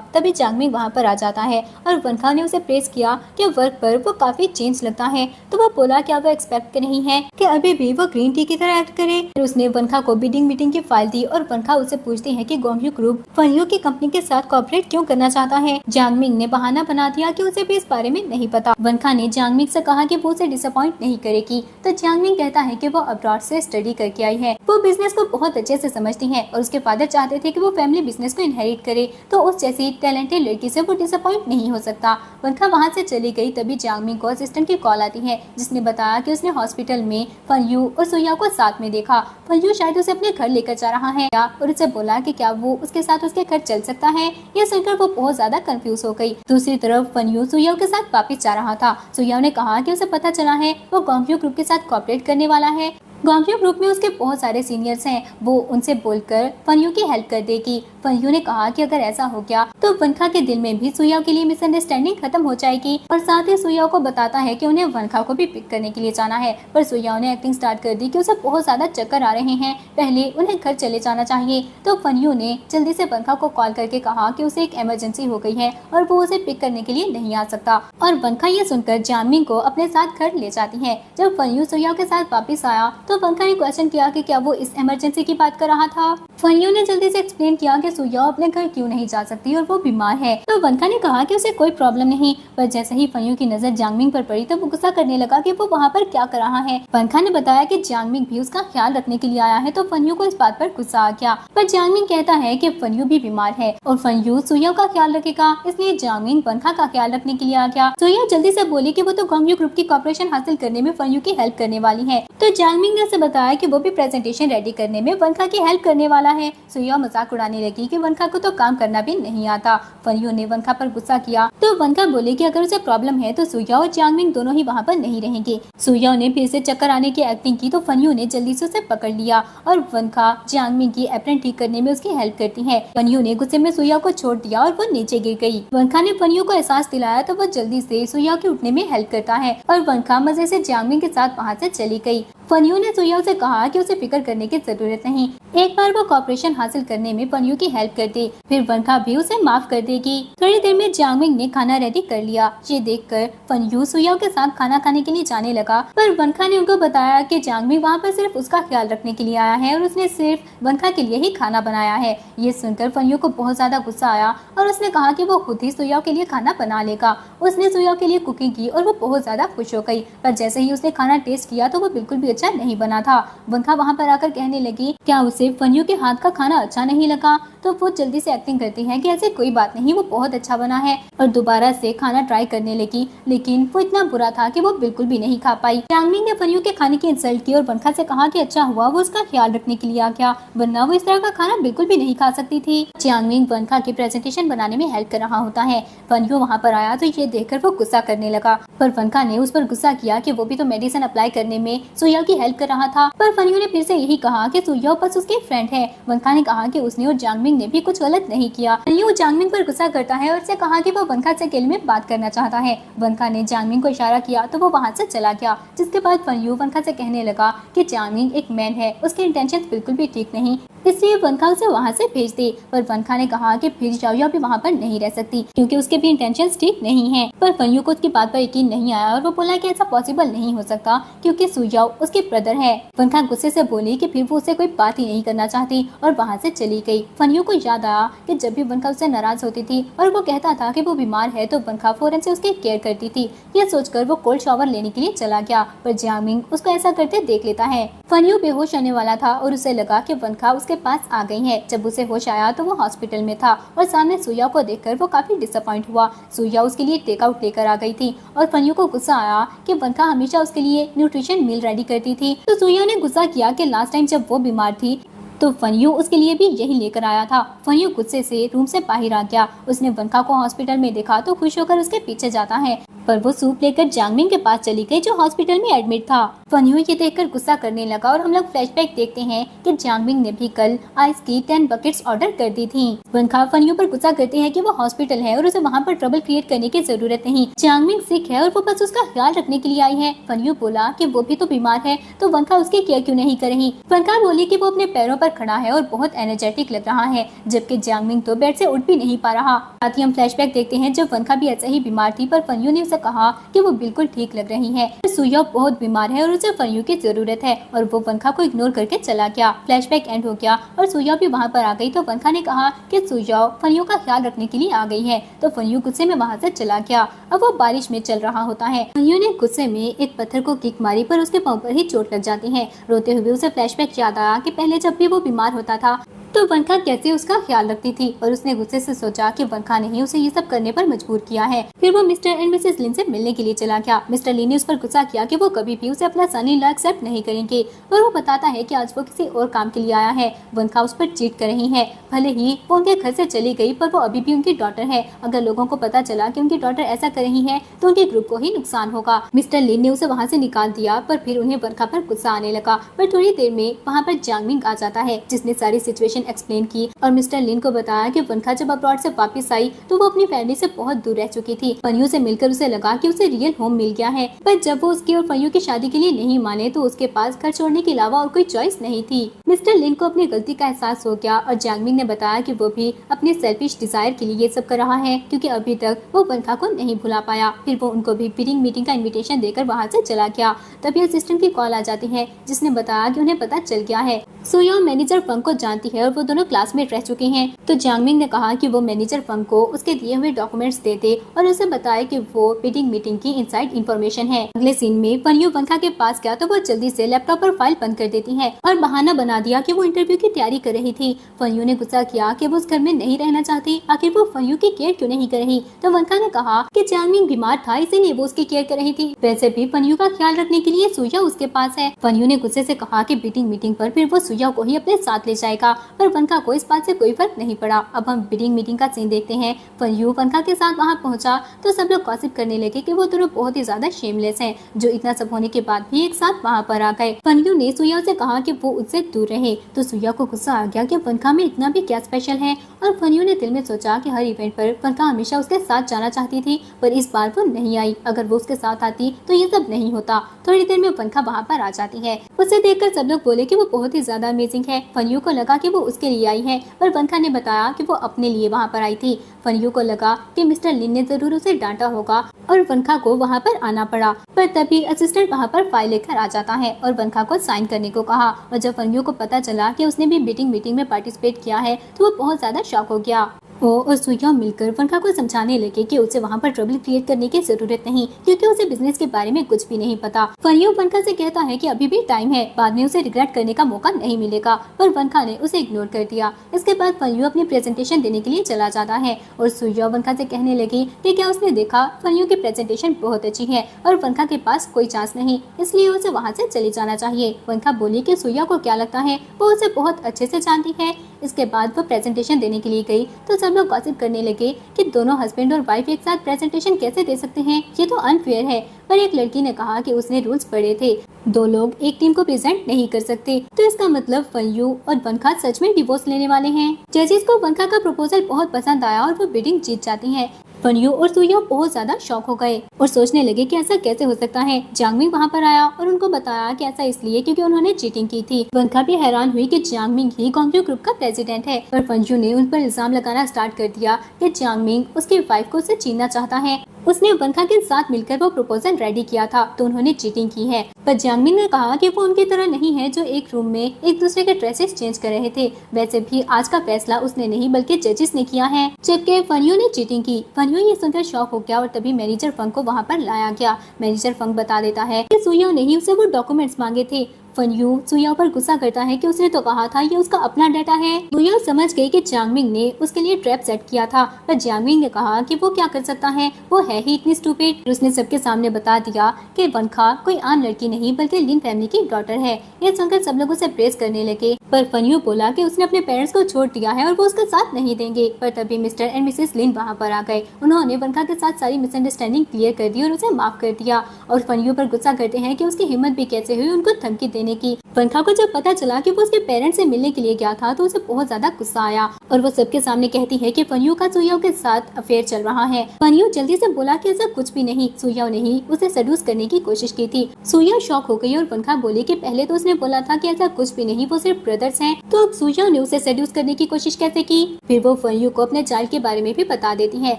तभी जियांगमिंग वहाँ पर आ जाता है और वनखा ने उसे प्रेस किया कि वर्क पर वो काफी चेंज लगता है। तो वो बोला क्या वो एक्सपेक्ट नहीं है कि अभी भी वो ग्रीन टी की तरह एक्ट करे। फिर उसने वनखा को बिडिंग मीटिंग की फाइल दी और वनखा उसे पूछती है कि गोंगक्यू ग्रुप फनयू की कंपनी के साथ कोऑपरेट क्यों करना चाहता है। जियांगमिंग ने बहाना बना दिया कि उसे भी इस बारे में नहीं पता। वनखा ने जियांगमिंग से कहा कि वो उसे डिसअपॉइंट नहीं करेगी। तो जियांगमिंग कहता है कि वो अब्रॉड से स्टडी करके आई है, वो बिजनेस को बहुत अच्छे से समझती है और उसके फादर चाहते थे कि वो फैमिली बिजनेस को इनहेरिट करे, तो उस जैसी टैलेंटेड लड़की से वो डिसअपॉइंट नहीं हो सकता। वनखा वहाँ से चली गई। तभी जियांगमिंग को असिस्टेंट की कॉल आती है जिसने बताया कि उसने हॉस्पिटल में फनयू और सुयाओ को साथ में देखा। फनयू शायद उसे अपने घर लेकर जा रहा है और उसे बोला कि क्या वो उसके साथ उसके घर चल सकता है। ये सुनकर वो बहुत ज्यादा कंफ्यूज हो गई। दूसरी तरफ फनयू सुयाओ के साथ वापस जा रहा था। सुयाओ ने कहा कि उसे पता चला है वो गोंगक्यू ग्रुप के साथ कोऑपरेट करने वाला है। गोंगक्यू ग्रुप में उसके बहुत सारे सीनियर्स हैं, वो उनसे बोलकर फनयू की हेल्प कर देगी। फनयू ने कहा कि अगर ऐसा हो गया तो वनखा के दिल में भी सुयाओ के लिए मिसअंडरस्टैंडिंग खत्म हो जाएगी और साथ ही सुयाओ को बताता है कि उन्हें वनखा को भी पिक करने के लिए जाना है। पर सुयाओ ने एक्टिंग स्टार्ट कर दी कि उसे बहुत ज्यादा चक्कर आ रहे हैं, पहले उन्हें घर चले जाना चाहिए। तो फनयू ने जल्दी से वनखा को कॉल करके कहा कि उसे एक इमरजेंसी हो गई है और वो उसे पिक करने के लिए नहीं आ सकता। और वनखा ये सुनकर जियांगमिंग को अपने साथ घर ले जाती है। जब फनयू सुयाओ के साथ वापस आया तो वनखा ने क्वेश्चन किया कि क्या वो इस इमरजेंसी की बात कर रहा था। फनयू ने जल्दी से एक्सप्लेन किया कि सुयाओ अपने घर क्यों नहीं जा सकती और वो बीमार है। तो वनखा ने कहा कि उसे कोई प्रॉब्लम नहीं, पर जैसे ही फनयू की नजर जियांगमिंग पर पड़ी तो वो गुस्सा करने लगा कि वो वहाँ पर क्या कर रहा है। वनखा ने बताया कि जियांगमिंग भी उसका ख्याल रखने के लिए आया है, तो फनयू को इस बात पर गुस्सा आ गया। पर जियांगमिंग कहता है कि फनयू भी बीमार है और फनयू सुयाओ का ख्याल रखेगा, इसलिए जियांगमिंग वनखा का ख्याल रखने के लिए आ गया। सुयाओ जल्दी से बोली कि वो तो गोंगक्यू ग्रुप की कॉर्पोरेशन हासिल करने में फनयू की हेल्प करने वाली है। तो जियांगमिंग ने उसे बताया कि वो भी प्रेजेंटेशन रेडी करने में वनखा की हेल्प करने वाला है। सुयाओ मजाक उड़ाने लगी कि वनखा को तो काम करना भी नहीं आता। फनयू ने वनखा पर गुस्सा किया तो वनखा बोले कि अगर उसे प्रॉब्लम है तो सुयाओ और जियांगमिंग दोनों ही वहाँ पर नहीं रहेंगे। सुयाओ ने फिर से चक्कर आने की एक्टिंग की तो फनयू ने जल्दी से उसे पकड़ लिया और वनखा जियांगमिंग की एप्रन ठीक करने में उसकी हेल्प करती है। फनयू ने गुस्से में सुयाओ को छोड़ दिया और वो नीचे गिर गई। वनखा ने फनयू को एहसास दिलाया तो वो जल्दी से सुयाओ के उठने में हेल्प करता है और वनखा मजे से जियांगमिंग के साथ वहाँ से चली गई। फनयू ने सुयाओ से कहा कि उसे फिक्र करने की जरूरत नहीं, एक बार वो कॉर्पोरेशन हासिल करने में फनयू की हेल्प कर दे, फिर वनखा भी उसे माफ कर देगी। थोड़ी देर में जियांगमिंग ने खाना रेडी कर लिया। ये देखकर फनयू सुयाओ के साथ खाना खाने के लिए जाने लगा, पर वनखा ने उनको बताया कि जियांगमिंग वहाँ पर सिर्फ उसका ख्याल रखने के लिए आया है और उसने सिर्फ वनखा के लिए ही खाना बनाया है। ये सुनकर फनयू को बहुत ज्यादा गुस्सा आया और उसने कहा कि वो खुद ही सुयाओ के लिए खाना बना लेगा। उसने सुयाओ के लिए कुकिंग की और वो बहुत ज्यादा खुश हो गई, पर जैसे ही उसने खाना टेस्ट किया तो वो बिल्कुल भी अच्छा नहीं बना था। वनखा वहाँ पर आकर कहने लगी क्या उसे फनयू के हाथ का खाना अच्छा नहीं लगा, तो वो जल्दी से एक्टिंग करती है कि ऐसे कोई बात नहीं, वो बहुत अच्छा बना है और दोबारा से खाना ट्राई करने लगी, लेकिन वो इतना बुरा था कि वो बिल्कुल भी नहीं खा पाई। जियांगमिंग ने फनयू के खाने की इंसल्ट की और वनखा से कहा कि अच्छा हुआ वो उसका ख्याल रखने के लिए आ गया, वरना वो इस तरह का खाना बिल्कुल भी नहीं खा सकती थी। जियांगमिंग वनखा की प्रेजेंटेशन बनाने में हेल्प कर रहा होता है। फनयू वहाँ पर आया तो ये देखकर वो गुस्सा करने लगा, पर वनखा ने उस पर गुस्सा किया कि वो भी तो मेडिसिन अप्लाई करने में सुयाओ की हेल्प कर रहा था। पर फनयू ने फिर से यही कहा कि सुयाओ बस उसकी फ्रेंड है। वनखा ने कहा कि उसने और जियांगमिंग ने भी कुछ गलत नहीं किया। फनयू जियांगमिंग पर गुस्सा करता है और उससे कहा कि वो वनखा से अकेले में बात करना चाहता है। वनखा ने जियांगमिंग को इशारा किया तो वो वहाँ से चला गया, जिसके बाद फनयू वनखा से कहने लगा कि जियांगमिंग एक मैन है, उसके इंटेंशन बिल्कुल भी ठीक नहीं, इसलिए वनखा उसे वहाँ से भेज दे। पर वनखा ने कहा कि फिर शाओयाओ भी वहाँ पर नहीं रह सकती क्योंकि उसके भी इंटेंशन ठीक नहीं है। पर फनयू को उसकी बात पर यकीन नहीं आया और वो बोला कि ऐसा पॉसिबल नहीं हो सकता क्योंकि सुयाओ उसके ब्रदर है। वनखा गुस्से से बोली कि फिर वो उससे कोई बात ही नहीं करना चाहती और वहाँ से चली गई। फनयू को याद आया कि जब भी वनखा उससे नाराज होती थी और वो कहता था कि वो बीमार है तो वनखा फौरन से उसकी केयर करती थी। यह सोचकर वो कोल्ड शावर लेने के लिए चला गया, पर जियांगमिंग उसको ऐसा करते देख लेता है। फनयू बेहोश होने वाला था और उसे लगा कि वनखा उसके पास आ गई है। जब उसे होश आया तो वो हॉस्पिटल में था और सामने सुयाओ को देखकर वो काफी डिसअपॉइंट हुआ। सुयाओ उसके लिए टेक आउट लेकर आ गई थी और फनयू को गुस्सा आया कि वनखा हमेशा उसके लिए न्यूट्रिशन मील रेडी करती थी। तो सुयाओ ने गुस्सा किया कि लास्ट टाइम जब वो बीमार थी तो फनयू उसके लिए भी यही लेकर आया था। फनयू गुस्से से रूम से बाहर आ गया। उसने वनखा को हॉस्पिटल में देखा तो खुश होकर उसके पीछे जाता है, पर वो सूप लेकर जियांगमिंग के पास चली गई जो हॉस्पिटल में एडमिट था। फनयू ये देखकर गुस्सा करने लगा और हम लोग फ्लैशबैक देखते हैं कि जियांगमिंग ने भी कल आइस की 10 बकेट्स ऑर्डर कर दी थी। वनखा फनयू पर गुस्सा करती है कि वो हॉस्पिटल है और उसे वहाँ पर ट्रबल क्रिएट करने की जरूरत नहीं। जियांगमिंग सिक है और वो बस उसका ख्याल रखने के लिए आई है। फनयू बोला कि वो भी तो बीमार है तो वनखा उसकी केयर क्यों नहीं कर रही। वनखा बोली कि वो अपने पैरों पर खड़ा है और बहुत एनर्जेटिक लग रहा है, जबकि जियांगमिंग तो बेड से उठ भी नहीं पा रहा। साथ ही हम फ्लैशबैक देखते हैं जब वनखा भी ऐसे ही बीमार थी पर फनयू ने उसे कहा कि वो बिल्कुल ठीक लग रही है। सुयाओ बहुत बीमार है और उसे फनयू की जरूरत है और वो वनखा को इग्नोर करके चला गया। फ्लैशबैक एंड हो गया और सुयाओ भी वहाँ पर आ गई तो वनखा ने कहा कि सुयाओ फनयू का ख्याल रखने के लिए आ गई है। तो फनयू गुस्से में वहाँ से चला गया। अब वो बारिश में चल रहा होता है। फनयू ने गुस्से में एक पत्थर को किक मारी पर उसके पाँव पर ही चोट लग जाती है। रोते हुए उसे फ्लैशबैक याद आया कि पहले जब भी वो बीमार होता था तो वनखा कैसे उसका ख्याल रखती थी और उसने गुस्से से सोचा कि वनखा ने ही उसे ये सब करने पर मजबूर किया है। फिर वो मिस्टर एंड मिसेस लिन से मिलने के लिए चला गया। मिस्टर लिन ने उस पर गुस्सा किया कि वो कभी भी उसे अपना सन इन लॉ एक्सेप्ट नहीं करेंगे और वो बताता है कि आज वो किसी और काम के लिए आया है। वनखा उस पर चीट कर रही है। भले ही वो उनके घर से चली गई पर वो अभी भी उनकी डॉटर है। अगर लोगों को पता चला कि उनकी डॉटर ऐसा कर रही है तो उनके ग्रुप को ही नुकसान होगा। मिस्टर लिन ने उसे वहाँ से निकाल दिया पर फिर उन्हें वनखा पर गुस्सा आने लगा। पर थोड़ी देर में वहाँ पर जियांगमिंग आ जाता है जिसने सारी सिचुएशन एक्सप्लेन की और मिस्टर लिन को बताया कि वनखा जब अब्रॉड से वापस आई तो वो अपनी फैमिली से बहुत दूर रह चुकी थी। फनयू से मिलकर उसे लगा कि उसे रियल होम मिल गया है, पर जब वो उसकी और फनयू की शादी के लिए नहीं माने तो उसके पास घर छोड़ने के अलावा और कोई चॉइस नहीं थी। मिस्टर लिन को अपनी गलती का एहसास हो गया और जियांगमिंग ने बताया कि वो भी अपने सेल्फिश डिजायर के लिए ये सब कर रहा है क्योंकि अभी तक वो वनखा को नहीं भुला पाया। फिर वो उनको भी बिडिंग मीटिंग का इन्विटेशन देकर वहाँ से चला गया। तभी असिस्टेंट की कॉल आ जाती है जिसने बताया कि उन्हें पता चल गया है सुयाओ मैनेजर फंग को जानती है और वो दोनों क्लासमेट रह चुके हैं। तो जियांगमिंग ने कहा कि वो मैनेजर फंग को उसके दिए हुए डॉक्यूमेंट्स दे दे और उसे बताए कि वो बिडिंग मीटिंग की इनसाइड इन्फॉर्मेशन है। अगले सीन में फनयू वनखा के पास गया तो वो जल्दी से लैपटॉप पर फाइल बंद कर देती है और बहाना बना दिया कि वो इंटरव्यू की तैयारी कर रही थी। फनयू ने गुस्सा किया कि वो उस घर में नहीं रहना चाहती, आखिर वो फनयू की केयर क्यों नहीं कर रही। तो वनखा ने कहा कि जियांगमिंग बीमार था इसीलिए वो उसकी केयर कर रही थी, वैसे भी फनयू का ख्याल रखने के लिए सुयाओ उसके पास है। फनयू ने गुस्से से कहा कि बिडिंग मीटिंग पर फिर वो सुयाओ को ही अपने साथ ले जाएगा, पर वनखा को इस बात से कोई फर्क नहीं पड़ा। अब हम बिडिंग मीटिंग का सीन देखते हैं। फनयू वनखा के साथ वहाँ पहुँचा तो सब लोग गॉसिप करने लगे कि वो दोनों बहुत ही ज्यादा शेमलेस हैं, जो इतना सब होने के बाद भी एक साथ वहाँ पर आ गए। फनयू ने सुयाओ से कहा कि वो उससे दूर रहे तो सुयाओ को गुस्सा आ गया कि वनखा में इतना भी क्या स्पेशल है और फनयू ने दिल में सोचा कि हर इवेंट पर वनखा हमेशा उसके साथ जाना चाहती थी, पर इस बार वो नहीं आई। अगर वो उसके साथ आती तो ये सब नहीं होता। थोड़ी देर में वनखा वहाँ पर आ जाती है। उसे देखकर सब लोग बोले कि वो बहुत ही ज्यादा अमेजिंग है। फनयू को लगा कि वो उसके लिए आई है, पर वनखा ने बताया कि वो अपने लिए वहाँ पर आई थी। फनयू को लगा कि मिस्टर लिन ने जरूर उसे डांटा होगा और वनखा को वहाँ पर आना पड़ा, पर तभी असिस्टेंट वहाँ पर फाइल लेकर आ जाता है और वनखा को साइन करने को कहा। और जब फनयू को पता चला कि उसने भी बिडिंग मीटिंग में पार्टिसिपेट किया है तो वो बहुत ज्यादा शॉक हो गया। वो और सुयाओ मिलकर वनखा को समझाने लगे कि उसे वहाँ पर ट्रबल क्रिएट करने की जरूरत नहीं क्योंकि उसे बिजनेस के बारे में कुछ भी नहीं पता। फनयू वनखा से कहता है कि अभी भी टाइम है, बाद में उसे रिग्रेट करने का मौका नहीं मिलेगा, पर वनखा ने उसे इग्नोर कर दिया। इसके बाद फनयू अपनी प्रेजेंटेशन देने के लिए चला जाता है और सुयाओ वनखा से कहने लगी कि क्या उसने देखा फनयू की प्रेजेंटेशन बहुत अच्छी है और वनखा के पास कोई चांस नहीं, इसलिए उसे वहाँ से चले जाना चाहिए। वनखा बोली कि सुयाओ को क्या लगता है वो उसे बहुत अच्छे से जानती है। इसके बाद वो प्रेजेंटेशन देने के लिए गई तो सब लोग गॉसिप करने लगे कि दोनों हस्बैंड और वाइफ एक साथ प्रेजेंटेशन कैसे दे सकते हैं, ये तो अनफेयर है। पर एक लड़की ने कहा कि उसने रूल्स पढ़े थे, दो लोग एक टीम को प्रेजेंट नहीं कर सकते, तो इसका मतलब फनयू और वनखा सच में डिवोर्स लेने वाले हैं। जजेस को वनखा का प्रपोजल बहुत पसंद आया और वो बिडिंग जीत जाती है। फनयू और सुया बहुत ज्यादा शॉक हो गए और सोचने लगे कि ऐसा कैसे हो सकता है। जांगमिंग वहाँ पर आया और उनको बताया कि ऐसा इसलिए क्योंकि उन्होंने चीटिंग की थी। वनखा भी हैरान हुई कि जांगमिंग ही गॉन्गजू ग्रुप का प्रेसिडेंट है, पर फनयू ने उन पर इल्जाम लगाना स्टार्ट कर दिया कि जांगमिंग उसकी वाइफ को उसे छीनना चाहता है। उसने वनखा के साथ मिलकर वो प्रपोजल रेडी किया था, तो उन्होंने चीटिंग की है। पर जांगमिंग ने कहा कि वो उनकी तरह नहीं है जो एक रूम में एक दूसरे के ड्रेसेस चेंज कर रहे थे। वैसे भी आज का फैसला उसने नहीं बल्कि जजेस ने किया है, जबकि फनयू ने चीटिंग की। फनयू ये सुनकर शॉक हो गया और तभी मैनेजर फंग को वहाँ पर लाया गया। मैनेजर फंग बता देता है कि सुया ने ही उसे वो डॉक्यूमेंट्स मांगे थे। फनयू सुया पर गुस्सा करता है कि उसने तो कहा था ये उसका अपना डाटा है। सुया समझ गई कि जांगमिंग ने उसके लिए ट्रैप सेट किया था, पर जांगमिंग ने कहा कि वो क्या कर सकता है, वो है ही इतनी स्टूपिड। उसने सबके सामने बता दिया कि वनखा कोई आम लड़की नहीं बल्कि लिन फैमिली की डॉटर है। ये सुनकर सब लोग उसे प्रेस करने लगे, पर फनयू बोला कि उसने अपने पेरेंट्स को छोड़ दिया है और वो उसका साथ नहीं देंगे। पर तभी मिस्टर एंड मिसेस लिन वहाँ पर आ गए। उन्होंने वनखा के साथ सारी मिसअंडरस्टैंडिंग क्लियर कर दी और उसे माफ कर दिया, और फनयू पर गुस्सा करते हैं कि उसकी हिम्मत भी कैसे हुई उनको धमकी देने की। वनखा को जब पता चला कि वो उसके पेरेंट्स से मिलने के लिए गया था तो उसे बहुत ज्यादा गुस्सा आया और वो सबके सामने कहती है कि फनयू का सुयाओ के साथ अफेयर चल रहा है। फनयू जल्दी से बोला कि ऐसा कुछ भी नहीं, सुयाओ ने ही उसे सेड्यूस करने की कोशिश की थी। सुया शॉक हो गई और वनखा बोली कि पहले तो उसने बोला था कि ऐसा कुछ भी नहीं, वो सिर्फ ब्रदर्स हैं, तो अब सुयाओ ने उसे सेड्यूस करने की कोशिश कैसे की। फिर वो फनयू को अपने चाइल्ड के बारे में भी बता देती है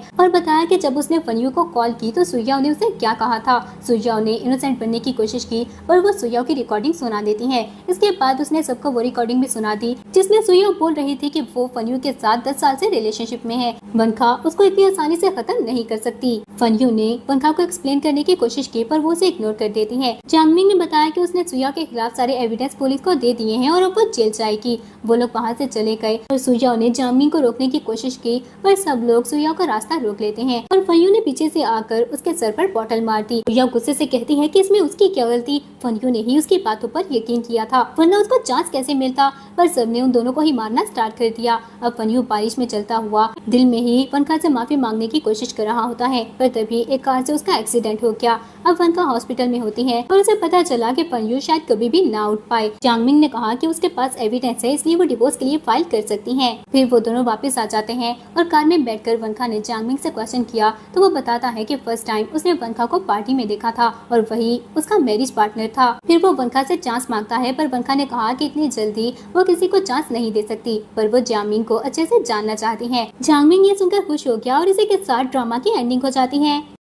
और बताया कि जब उसने फनयू को कॉल की तो सुयाओ ने उसे क्या कहा था। सुयाओ ने इनोसेंट बनने की कोशिश की और वो सुयाओ की रिकॉर्डिंग सुना देती है। इसके बाद उसने सबको वो रिकॉर्डिंग भी सुना दी जिसमें सुया बोल रही थी कि वो फनयू के साथ 10 साल से रिलेशनशिप में है। वनखा उसको इतनी आसानी से खत्म नहीं कर सकती। फनयू ने वनखा को एक्सप्लेन करने की कोशिश की पर वो उसे इग्नोर कर देती है। जांगमिंग ने बताया कि उसने सुया के खिलाफ सारे एविडेंस पुलिस को दे दिए हैं और अब वो जेल जाएगी। वो लोग वहाँ से चले गए और सुया ने जांगमिंग को रोकने की कोशिश की, पर सब लोग सुया का रास्ता रोक लेते हैं और फनयू ने पीछे से आकर उसके सर पर बॉटल मार दी। सुया गुस्से से कहती है कि इसमें उसकी क्या गलती, फनयू ने ही उसकी बातों पर यकीन किया था, वरना उसको चांस कैसे मिलता। पर सबने उन दोनों को ही मारना स्टार्ट कर दिया। अब फनयू बारिश में चलता हुआ दिल में ही वनखा से माफी मांगने की कोशिश कर रहा होता है, पर तभी एक कार से उसका एक्सीडेंट हो गया। अब वनखा हॉस्पिटल में होती है और उसे पता चला कि फनयू शायद कभी भी ना उठ पाए। जांगमिंग ने कहा कि उसके पास एविडेंस है, इसलिए वो डिवोर्स के लिए फाइल कर सकती है। फिर वो दोनों वापस आ जाते हैं और कार में बैठकर वनखा ने जांगमिंग से क्वेश्चन किया तो वो बताता है कि फर्स्ट टाइम उसने वनखा को पार्टी में देखा था और वही उसका मैरिज पार्टनर था। फिर वो वनखा से चांस मांगता है, पर वनखा ने कहा कि इतनी जल्दी वो किसी को चांस नहीं दे सकती, पर वो जांगमिंग को अच्छे से जानना चाहती है। जांगमिंग ये सुनकर खुश हो गया और इसी के साथ ड्रामा की एंडिंग हो जाती है।